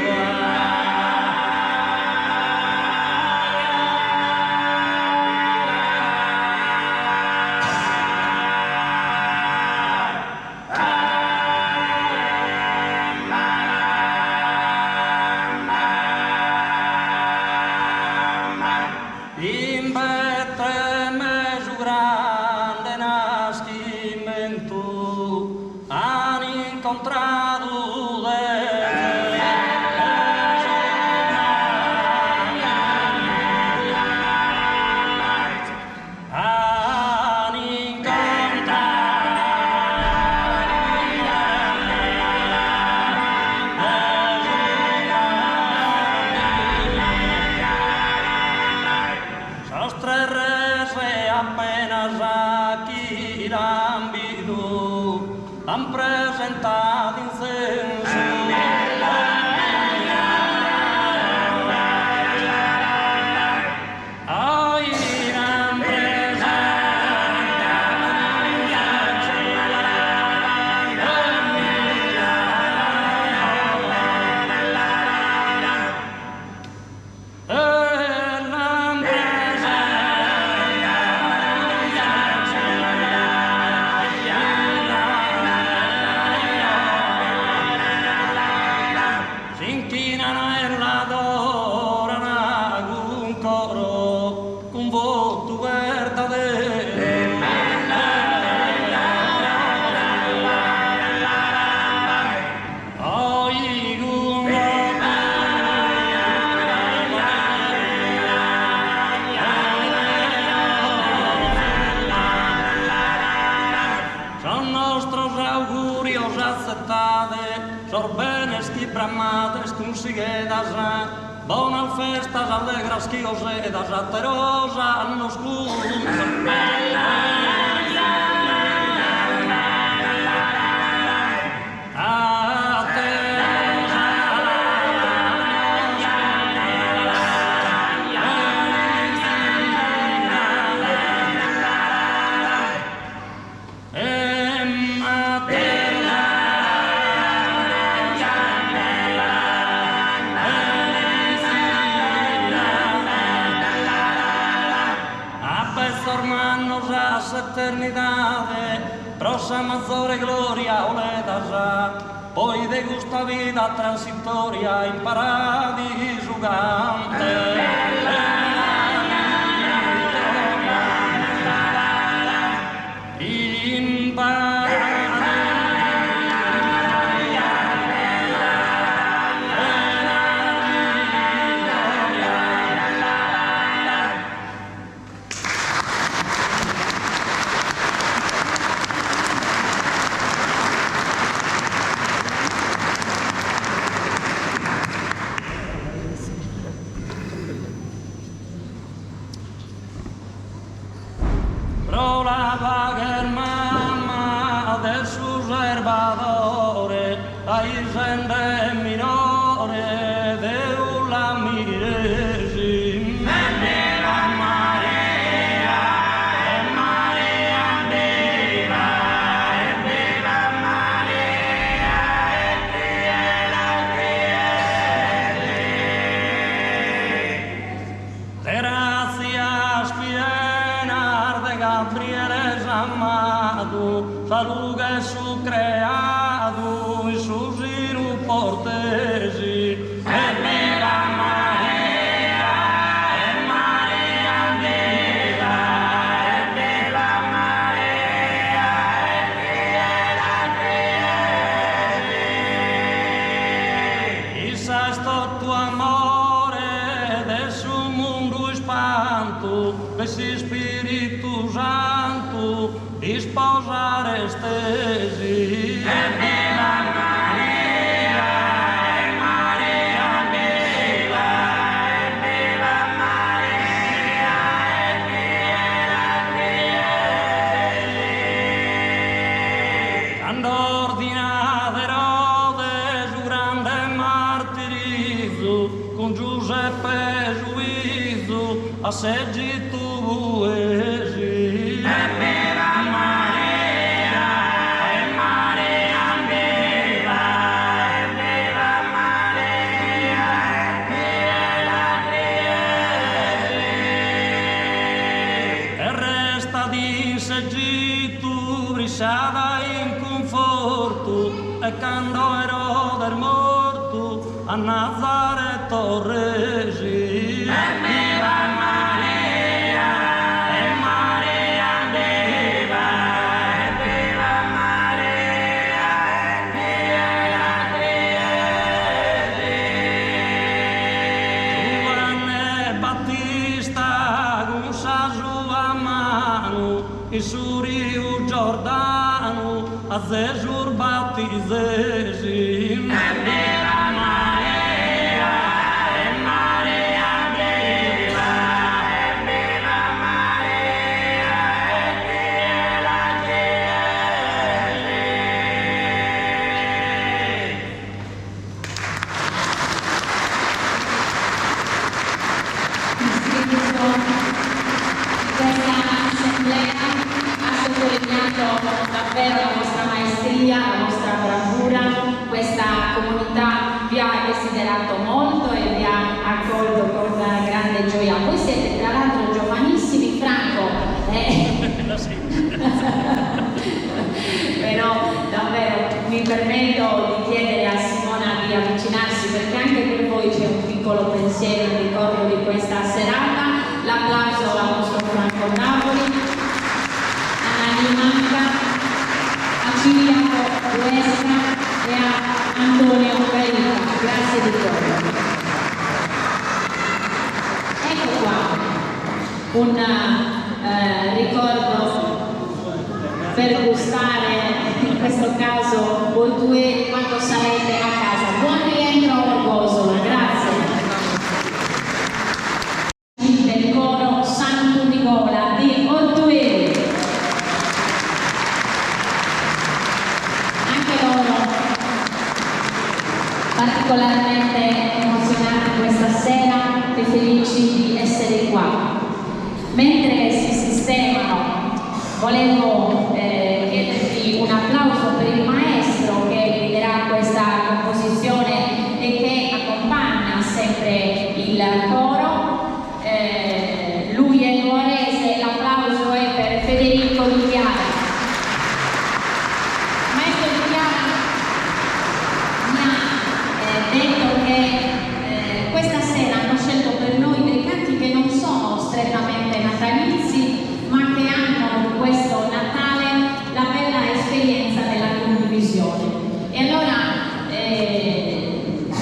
Speaker 5: in Betlemme su grande nascimento han incontrato han Nostre rese appena sacchi l'ambito han presentato incenso. Ai han si inchinano e l'adorano con coro, con voto verdadero. Ai con son nostros augurios acettate, sorbenes qui bramades cum siguedas, bonas festas alegras qui osedas, aterosa nos cum. Ormanos las eternidades, prosa maggiore gloria oledas, poi de gusta vida transitoria in paradiso gigante. In Pro la vaga mamma del suo serbadore, ai sende minore Gabriele amado, saluga su creado e su giro portesi. E viva Maria, e Maria viva, e viva Maria, e fiera Cristi. Chissà sto tuo amore del suo mondo espanto, questi Spirito Santo di sposare stesi. E viva Maria, e Maria viva, e viva Maria, e fiera Cristi. Quando ordinava Erode su grande martirizzo, con Giuseppe giuizzo, a seggi tu vuesi. E viva Maria, e Maria viva, e viva Maria, e fiera Cristi. E resta di seggito, brisciava in conforto, e quando Erode morto, a Nazaretto resi. E viva Maria, e Maria viva, e viva Maria, e fiera Cristi. Giovanni Battista con sa sua mano, e su Rio Giordano, a Gesù battizzesi. E viva Maria, e Maria viva, e viva Maria, e fiera Cristi.
Speaker 1: Questa assemblea ha sottolineato davvero la vostra maestria, la vostra bravura. Questa comunità vi ha desiderato molto e vi ha accolto con grande gioia. Voi siete tra l'altro giovanissimi, Franco, però davvero mi permetto di chiedere a Simona di avvicinarsi, perché anche per voi c'è un piccolo pensiero in ricordo di questa serata. L'applauso al nostro Franco Napoli, a Nani Manca, a Ciriaco Duesca e a Antonio Gaeta. Grazie di cuore. Ecco qua un ricordo per gustare, in questo caso voi due quando sarete a casa. Buon rientro a Orgosola, grazie. Del coro Santo Nicola di Ortueri. Anche loro particolarmente emozionati questa sera e felici di essere qua. Mentre si sistemano, volevo chiedervi un applauso per il maestro che guiderà questa composizione e che accompagna sempre il coro. Lui è nuorese, l'applauso è per Federico Di Chiara. Maestro Di Chiara mi ha detto che questa sera hanno scelto per noi dei canti che non sono strettamente natalizi, ma che hanno in questo Natale la bella esperienza della condivisione. E allora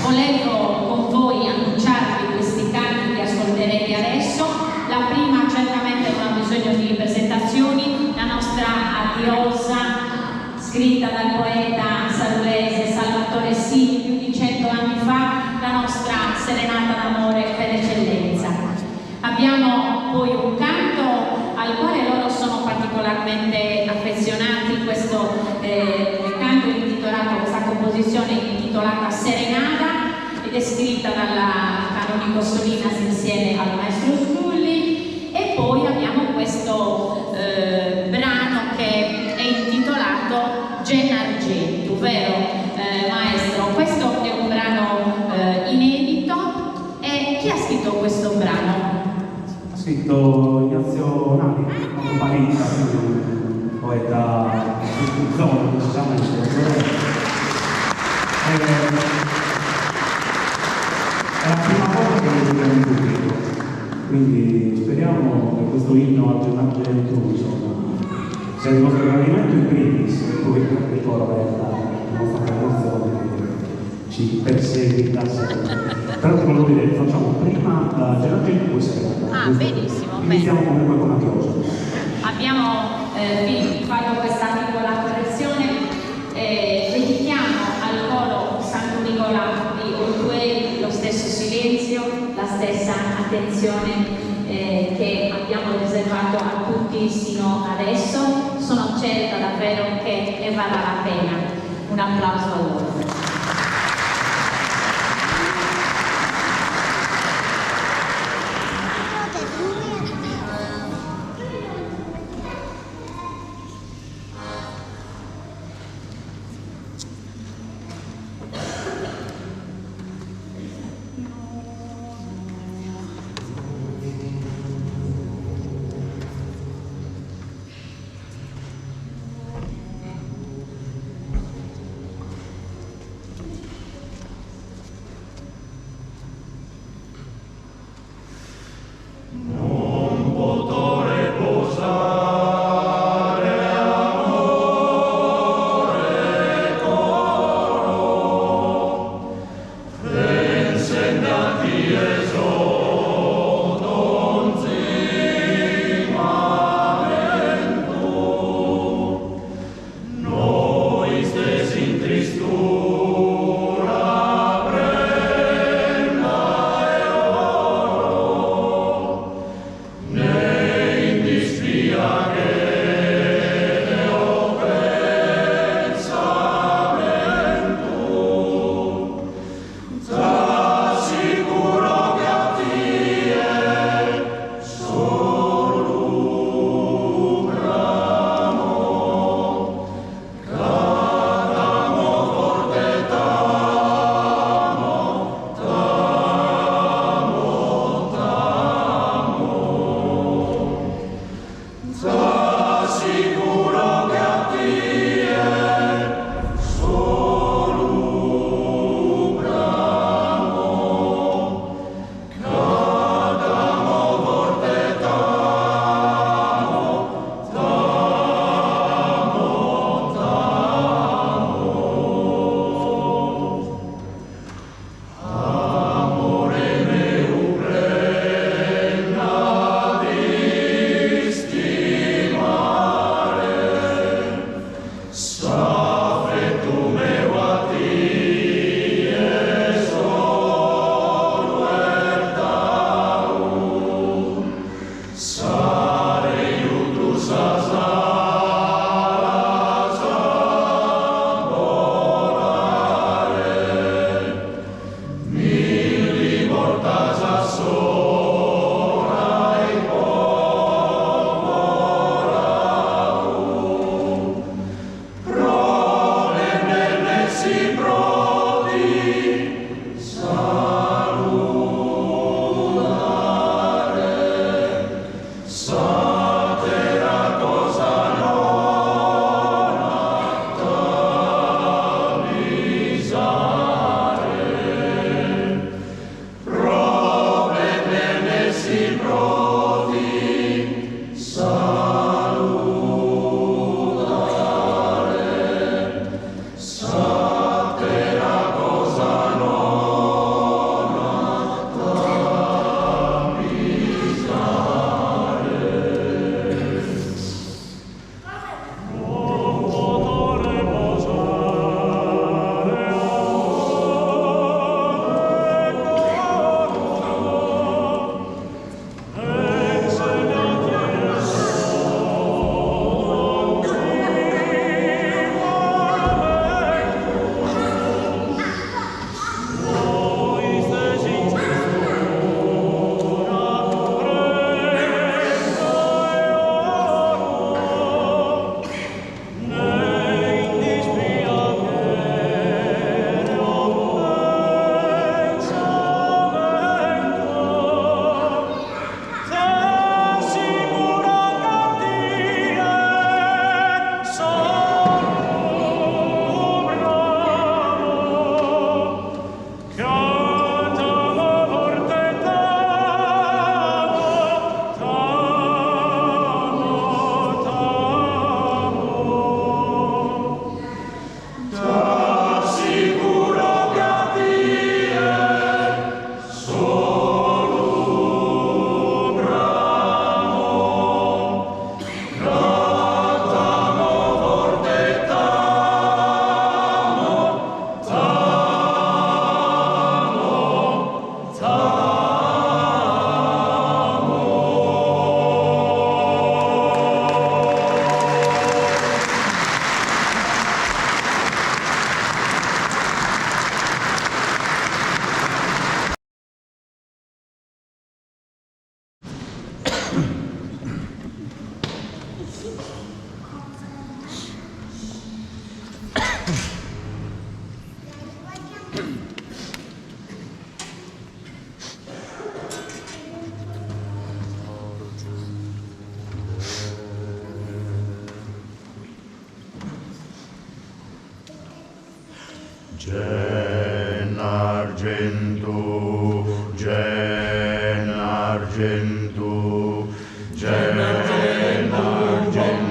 Speaker 1: volevo con voi annunciarvi questi canti che ascolterete adesso. La prima certamente non ha bisogno di presentazioni, la nostra Adiosa, scritta dal poeta salulese Salvatore Sini più di 100 anni fa, la nostra serenata d'amore per eccellenza. Abbiamo poi un canto al quale loro sono particolarmente affezionati, questo canto intitolato, questa composizione intitolata Serenata, ed è scritta dalla canonico Solinas insieme al maestro Sculli. E poi abbiamo questo brano che è intitolato Gennargentu, vero maestro? Questo è un brano inedito. E chi ha scritto questo brano?
Speaker 7: Ha scritto Ignazio Nani, vita, quindi un poeta zone, decisamente. È la prima volta che lo vediamo in pubblico, quindi speriamo che questo inno al gioventù, insomma, sia il nostro gradimento in primis, e poi il coro è la nostra tradizione che ci perseguita sempre. Però ti volevo dire, facciamo prima Gerardo e poi Serena.
Speaker 1: Benissimo,
Speaker 7: Iniziamo comunque con la chiosa.
Speaker 1: Abbiamo fatto questa piccola correzione, dedichiamo al coro Santo Nicolà di Ortuei lo stesso silenzio, la stessa attenzione che abbiamo riservato a tutti sino adesso. Sono certa davvero che ne varrà la pena. Un applauso a loro.
Speaker 8: Gen argentu, gen argentu, gen argentu, gen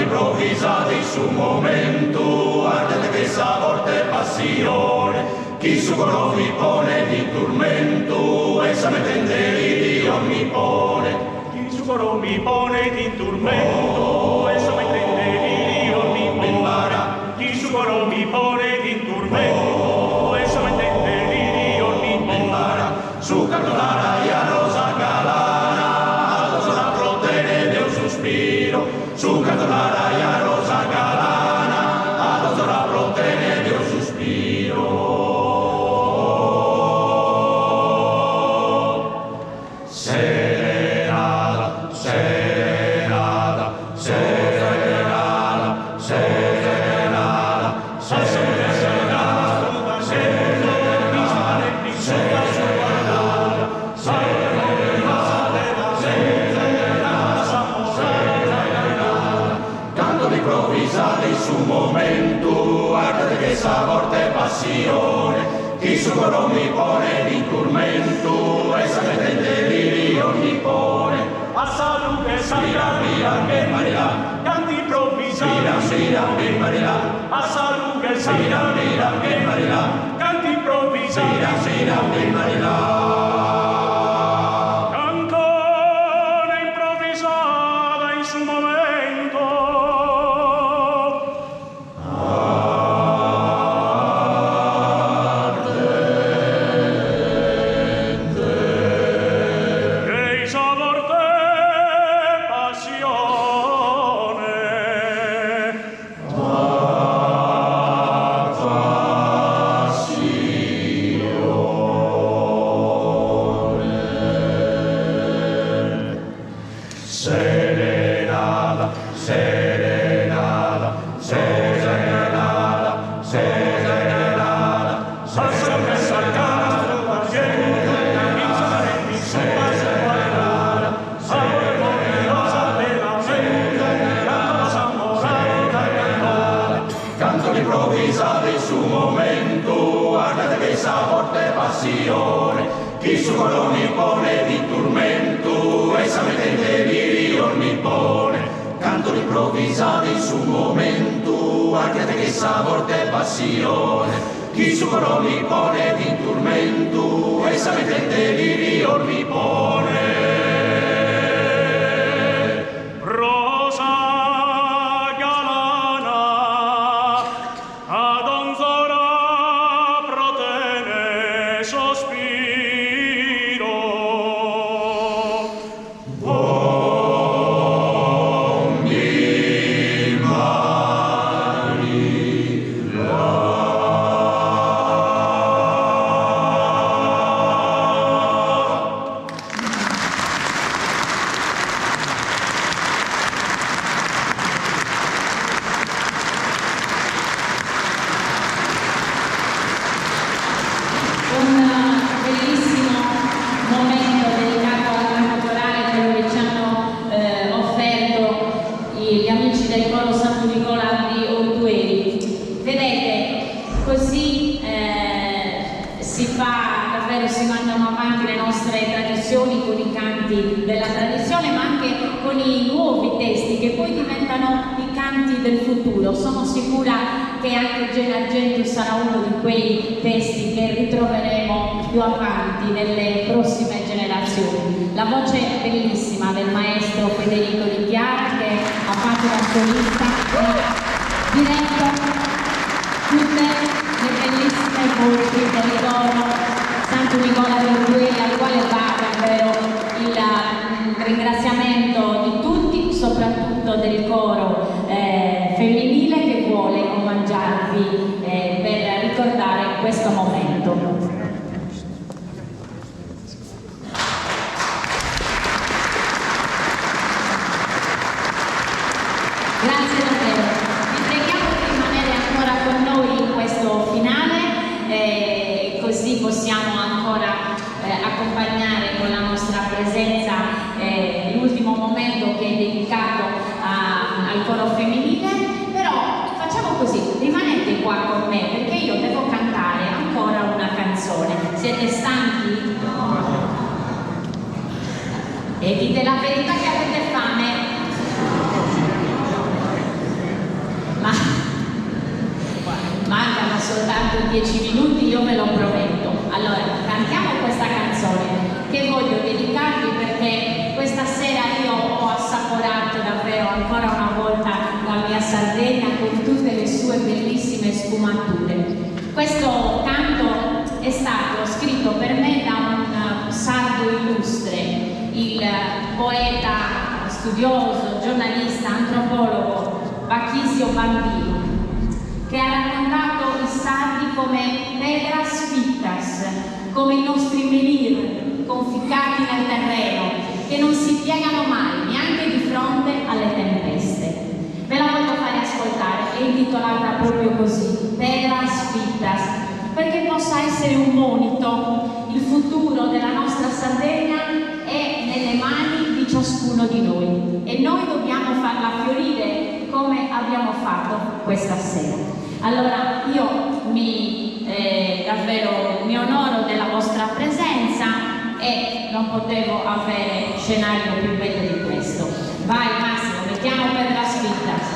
Speaker 9: improvvisati su momento, ardente che sa forte passione, chi su coro vi pone di tormento, e sa mettende Dio mi pone.
Speaker 10: Chi su coro mi pone di tormento, e sa mettende Dio mi pone. Chi su
Speaker 9: su coro mi pone di turmento, e solamente in delirio mi pone. Su cantolana y a rosa galana, a sola protene de un suspiro. Su cantolana y a rosa galana, a sola protene de un suspiro. Serenata, serenata, serenata, serenata, serenata, canto improvvisati su un momento, guardate che sa forte passione, chi su coro mi pone di turmento, e sapete il delirio mi pone. A salute che mira, mira, che Maria, canti improvvisati, mira, mira, che Maria, a salute che mira, mira, che Maria, canti improvvisati, mira, mira, che Maria. Cantone improvvisata in su momento, e sa forte passione, serenata, serenata, serenata, serenata, serenata, canto improvvisati su un momento, guardate che sa forte passione, chi su coro mi pone di turmento, e sapete il delirio mi pone. Canto improvvisati su un momento, guardate che sa forte passione, chi su coro mi pone di turmento, e sapete il delirio mi pone. Rosa galana, ad onzora protene sospiro. Buon di
Speaker 1: Un bellissimo momento dedicato al canto corale, quello che ci hanno offerto gli amici del coro Santo Nicola di Ortueri. Vedete, così si fa davvero, si mandano avanti le nostre tradizioni con i canti della tradizione, ma anche con i nuovi testi che poi diventano i canti del futuro. Sono sicura che anche Gene Argentus sarà uno di quei testi che ritroveremo più avanti nelle prossime generazioni. La voce bellissima del maestro Federico Di Chiara, che ha fatto da solista e ha diretto tutte le bellissime voci del coro Santo Nicola di Ortueri, al quale va davvero il ringraziamento di tutti, soprattutto del coro femminile che vuole omaggiarvi per ricordare questo momento. Grazie davvero. Vi preghiamo di rimanere ancora con noi in questo finale, così possiamo ancora accompagnare con la nostra presenza l'ultimo momento che è dedicato al coro femminile. Però facciamo così, rimanete qua con me perché io devo cantare ancora una canzone. Siete stanchi? E dite la verità che avete fame? Ma mancano soltanto 10 minuti, io ve lo prometto. Allora, cantiamo questa canzone che voglio dedicarvi perché questa sera io ho assaporato davvero ancora una volta la mia Sardegna con tutte le sue bellissime bellissime sfumature. Questo canto è stato scritto per me da un sardo illustre, il poeta, studioso, giornalista, antropologo Bachisio Bambino, che ha raccontato i sardi come pedras fictas, come i nostri menhir conficcati nel terreno, che non si piegano mai, neanche di fronte alle tempeste. Ve la voglio fare ascoltare, è intitolata proprio così, pedras fictas, perché possa essere un monito. Il futuro della nostra Sardegna è nelle mani di ciascuno di noi e noi dobbiamo farla fiorire come abbiamo fatto questa sera. Allora io davvero mi onoro della vostra presenza e non potevo avere scenario più bello di questo. Vai Massimo, mettiamo pedras fictas.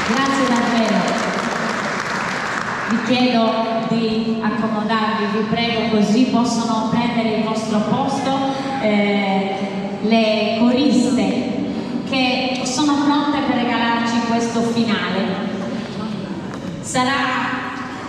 Speaker 1: Grazie davvero. Vi chiedo di accomodarvi, vi prego, così possono prendere il vostro posto le coriste che sono pronte per regalarci questo finale. Sarà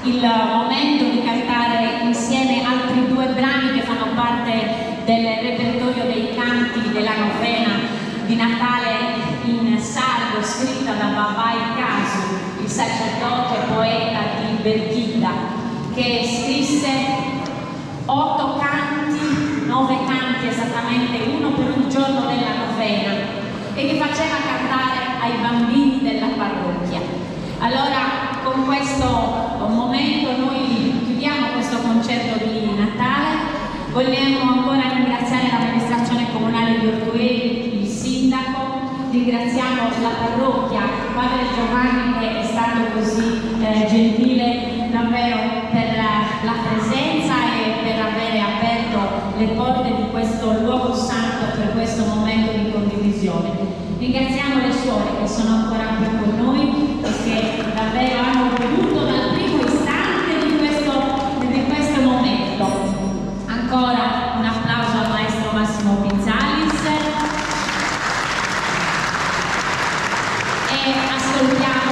Speaker 1: il momento di cantare insieme altri due brani che fanno parte del repertorio dei canti della novena di Natale in sardo, scritta da Babai Casu, il sacerdote poeta di Belchida, che scrisse 8 canti, 9 9 canti esattamente, uno per un giorno della novena, e che faceva cantare ai bambini della parrocchia. Allora, con questo momento noi chiudiamo questo concerto di Natale. Vogliamo ancora ringraziare l'amministrazione comunale di Ortueli, il sindaco, ringraziamo la parrocchia, Padre Giovanni, che è stato così gentile davvero per la presenza e per avere aperto le porte di questo luogo santo per questo momento di condivisione. Ringraziamo le suore che sono ancora qui con noi e che davvero hanno voluto dal primo istante di questo momento. Ancora un applauso al maestro Massimo Pizzalis e ascoltiamo,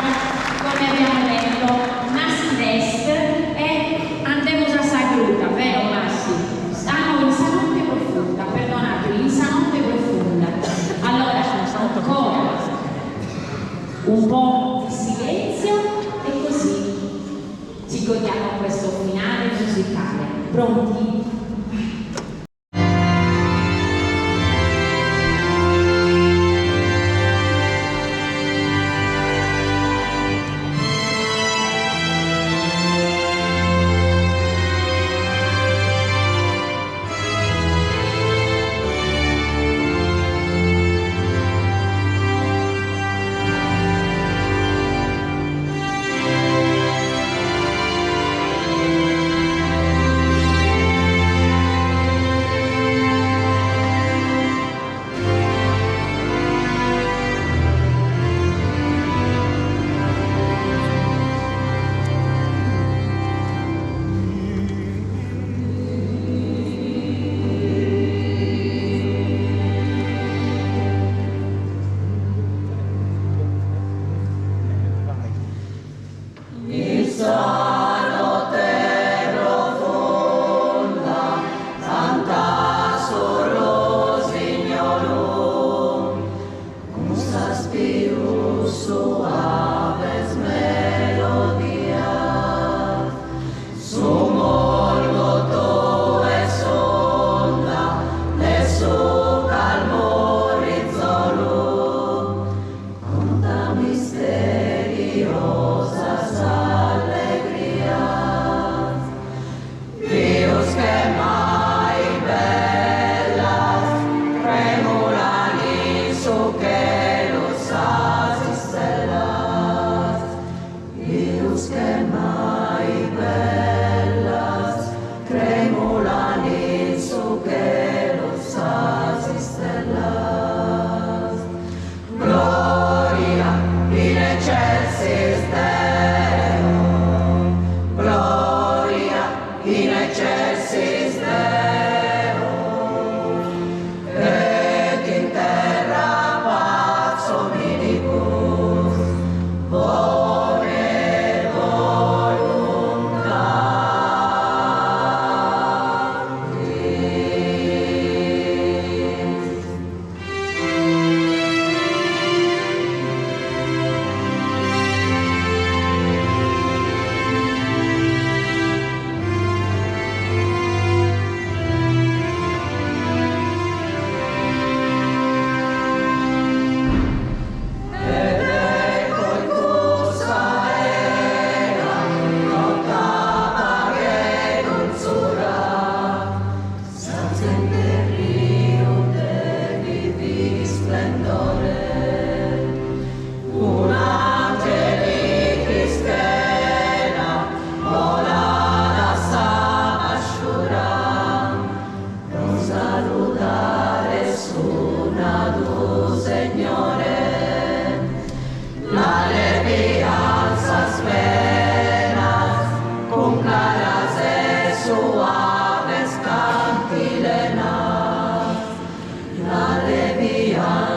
Speaker 1: come abbiamo detto, Nas Dest e Andemus a Sagruta, vero Massi? Stanno in Sanotte Profunda, perdonatemi, in Sanotte Profunda. Allora, ancora un po' di silenzio e così ci godiamo questo finale musicale. Pronti?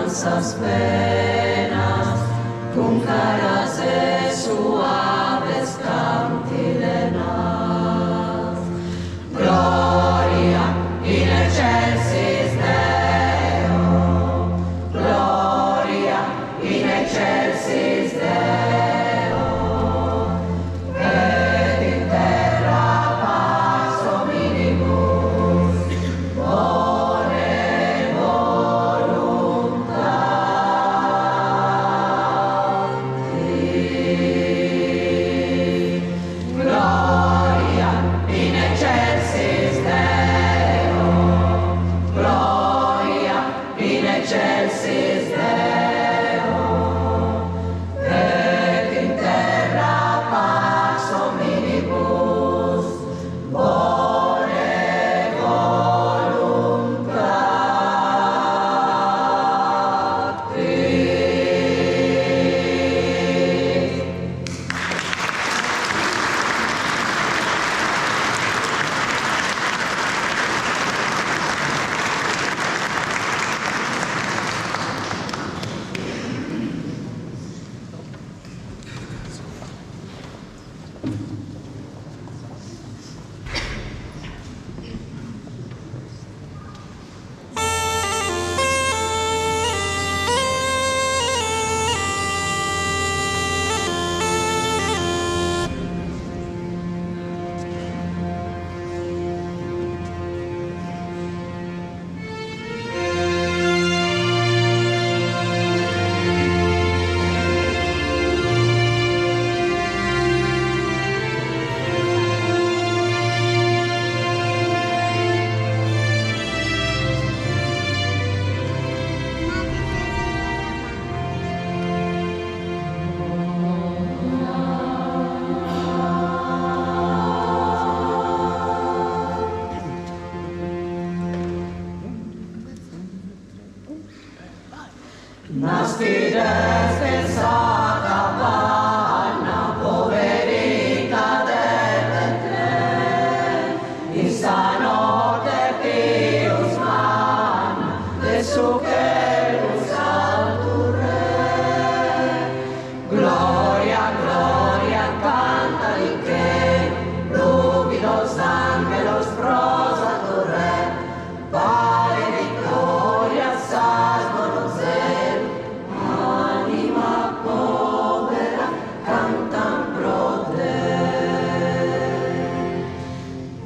Speaker 2: Esas penas, con caras suaves cantilenas. Gloria in excelsis Deo, gloria in excelsis Deo, et in terra pax hominibus. Naskides pensata panna, poverita delle tre, in stanotte pius manna, de su celus altur re. Gloria, gloria, canta di che, lubidos angelos prosatur re, pare victoria salvano zel, anima povera cantam pro te.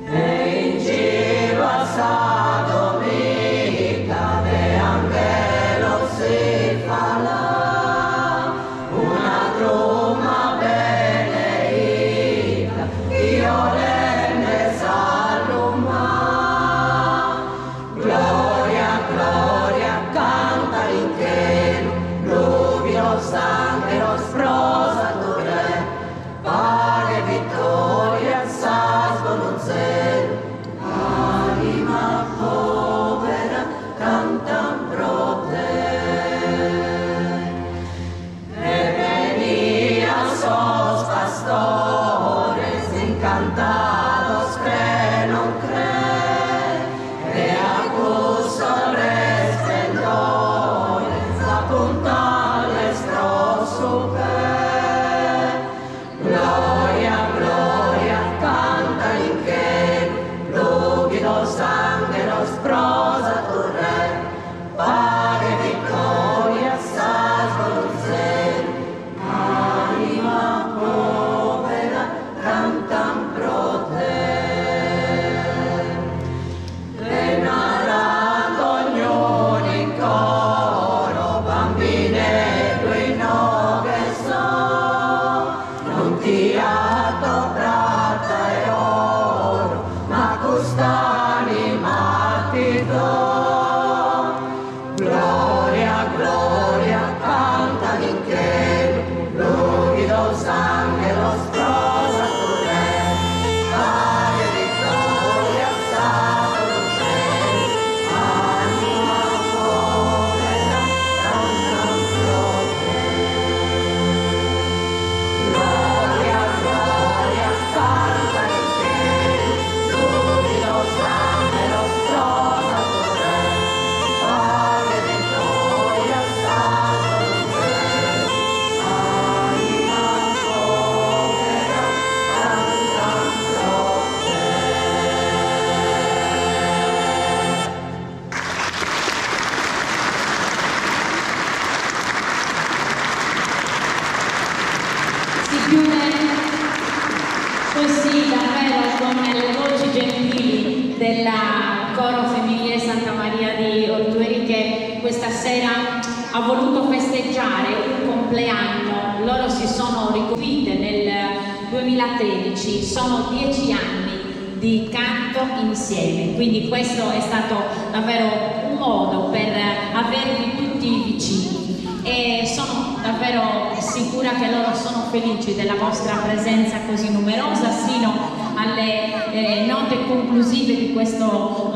Speaker 2: E in giro a sa domenica de angelos si farà una tromba beneita, violente s'alluma. Gloria, gloria, canta in cielo, lubidos angelos prosatur re, pare vittoria salvano zel, anima povera cantam pro te. E venían sos pastores encantados que no creen, e acuso resplendores apuntales su pe. Gloria, gloria, canta in cielo, lubidos angelos prosatur re, pare victoria salvano zel, anima povera cantam pro te. Venarando ognuno in coro, bambinello in nove so, non ti atto prata e oro, ma quest'anima ti do. Gloria, gloria, canta in cielo, lubidos angelos prosatur re, pare victoria salvano zel, anima povera cantam pro te. Gloria, gloria, canta in cielo, lubidos angelos prosatur re, pare victoria salvano zel, anima povera cantam pro te.
Speaker 1: Si chiude così davvero con le voci gentili del coro femminile Santa Maria di Ortueri, che questa sera ha voluto festeggiare un compleanno. Loro si sono riconosciute nel 2013, sono 10 anni di canto insieme, quindi questo è stato davvero un modo per avervi tutti vicini. E sono davvero sicura che loro sono felici della vostra presenza così numerosa sino alle note conclusive di questo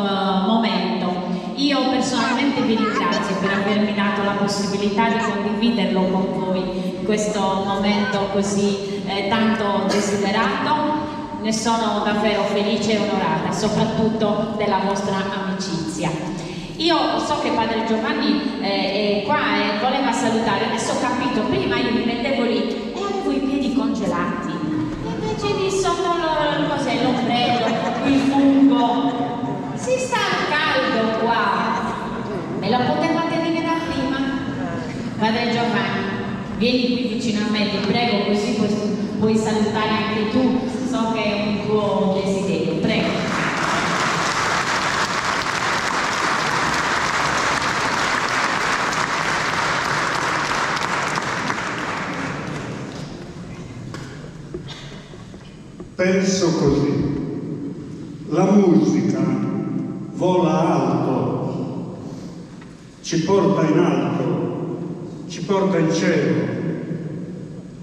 Speaker 1: momento. Io personalmente vi ringrazio per avermi dato la possibilità di condividerlo con voi, questo momento così tanto desiderato. Ne sono davvero felice e onorata, soprattutto della vostra amicizia. Io so che Padre Giovanni è qua e voleva salutare, adesso ho capito, prima io mi mettevo lì e avevo i piedi congelati, invece lì sotto l'ombrello, il fungo, si sta caldo qua, me lo potevate dire da prima? Padre Giovanni, vieni qui vicino a me, ti prego, così puoi salutare anche tu, so che è un tuo desiderio, prego.
Speaker 4: Penso così, la musica vola alto, ci porta in alto, ci porta in cielo,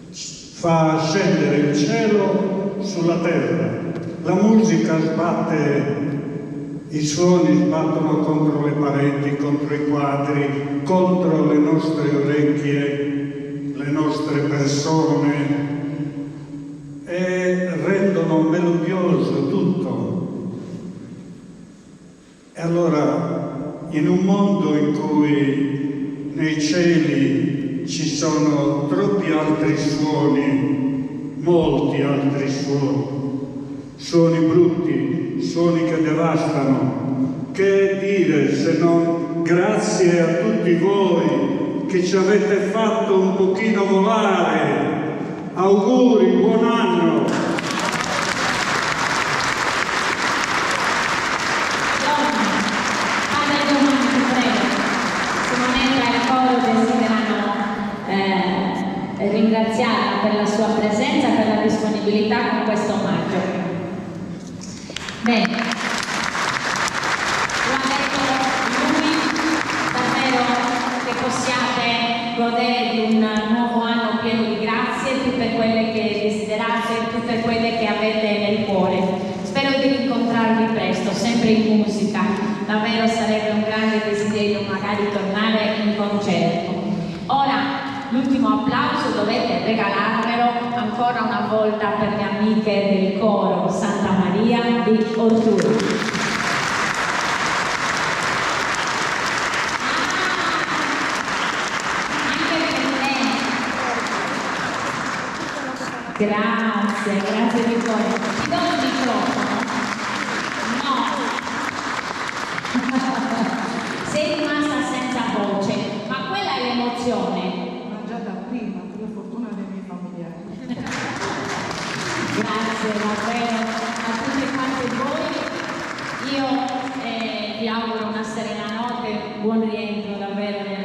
Speaker 4: fa scendere il cielo sulla terra. La musica sbatte I suoni sbattono contro le pareti, contro i quadri, contro le nostre orecchie, le nostre persone e rendono melodioso tutto. E allora, in un mondo in cui nei cieli ci sono troppi altri suoni, molti altri suoni brutti, suoni che devastano, che dire se non grazie a tutti voi che ci avete fatto un pochino volare. Auguri, buon anno!
Speaker 1: Padre Giovanni, ti prego, Simonetta e il coro desiderano ringraziarla per la sua presenza e per la disponibilità con questo omaggio. Bene, lo ha detto lui, davvero che possiate godere di un nuovo anno pieno di grazie, tutte quelle che desiderate, tutte quelle che avete nel cuore. Spero di rincontrarvi presto, sempre in musica, davvero sarebbe un grande desiderio magari tornare in concerto. Ora l'ultimo applauso dovete regalarmelo ancora una volta per le amiche del coro Santa Maria di Orturo. Grazie di cuore. Ti do il microfono? No. Sei rimasta senza voce, ma quella è l'emozione.
Speaker 3: Ma già da prima, per la fortuna dei miei familiari.
Speaker 1: Grazie davvero a tutti quanti voi. Io vi auguro una serena notte, buon rientro davvero.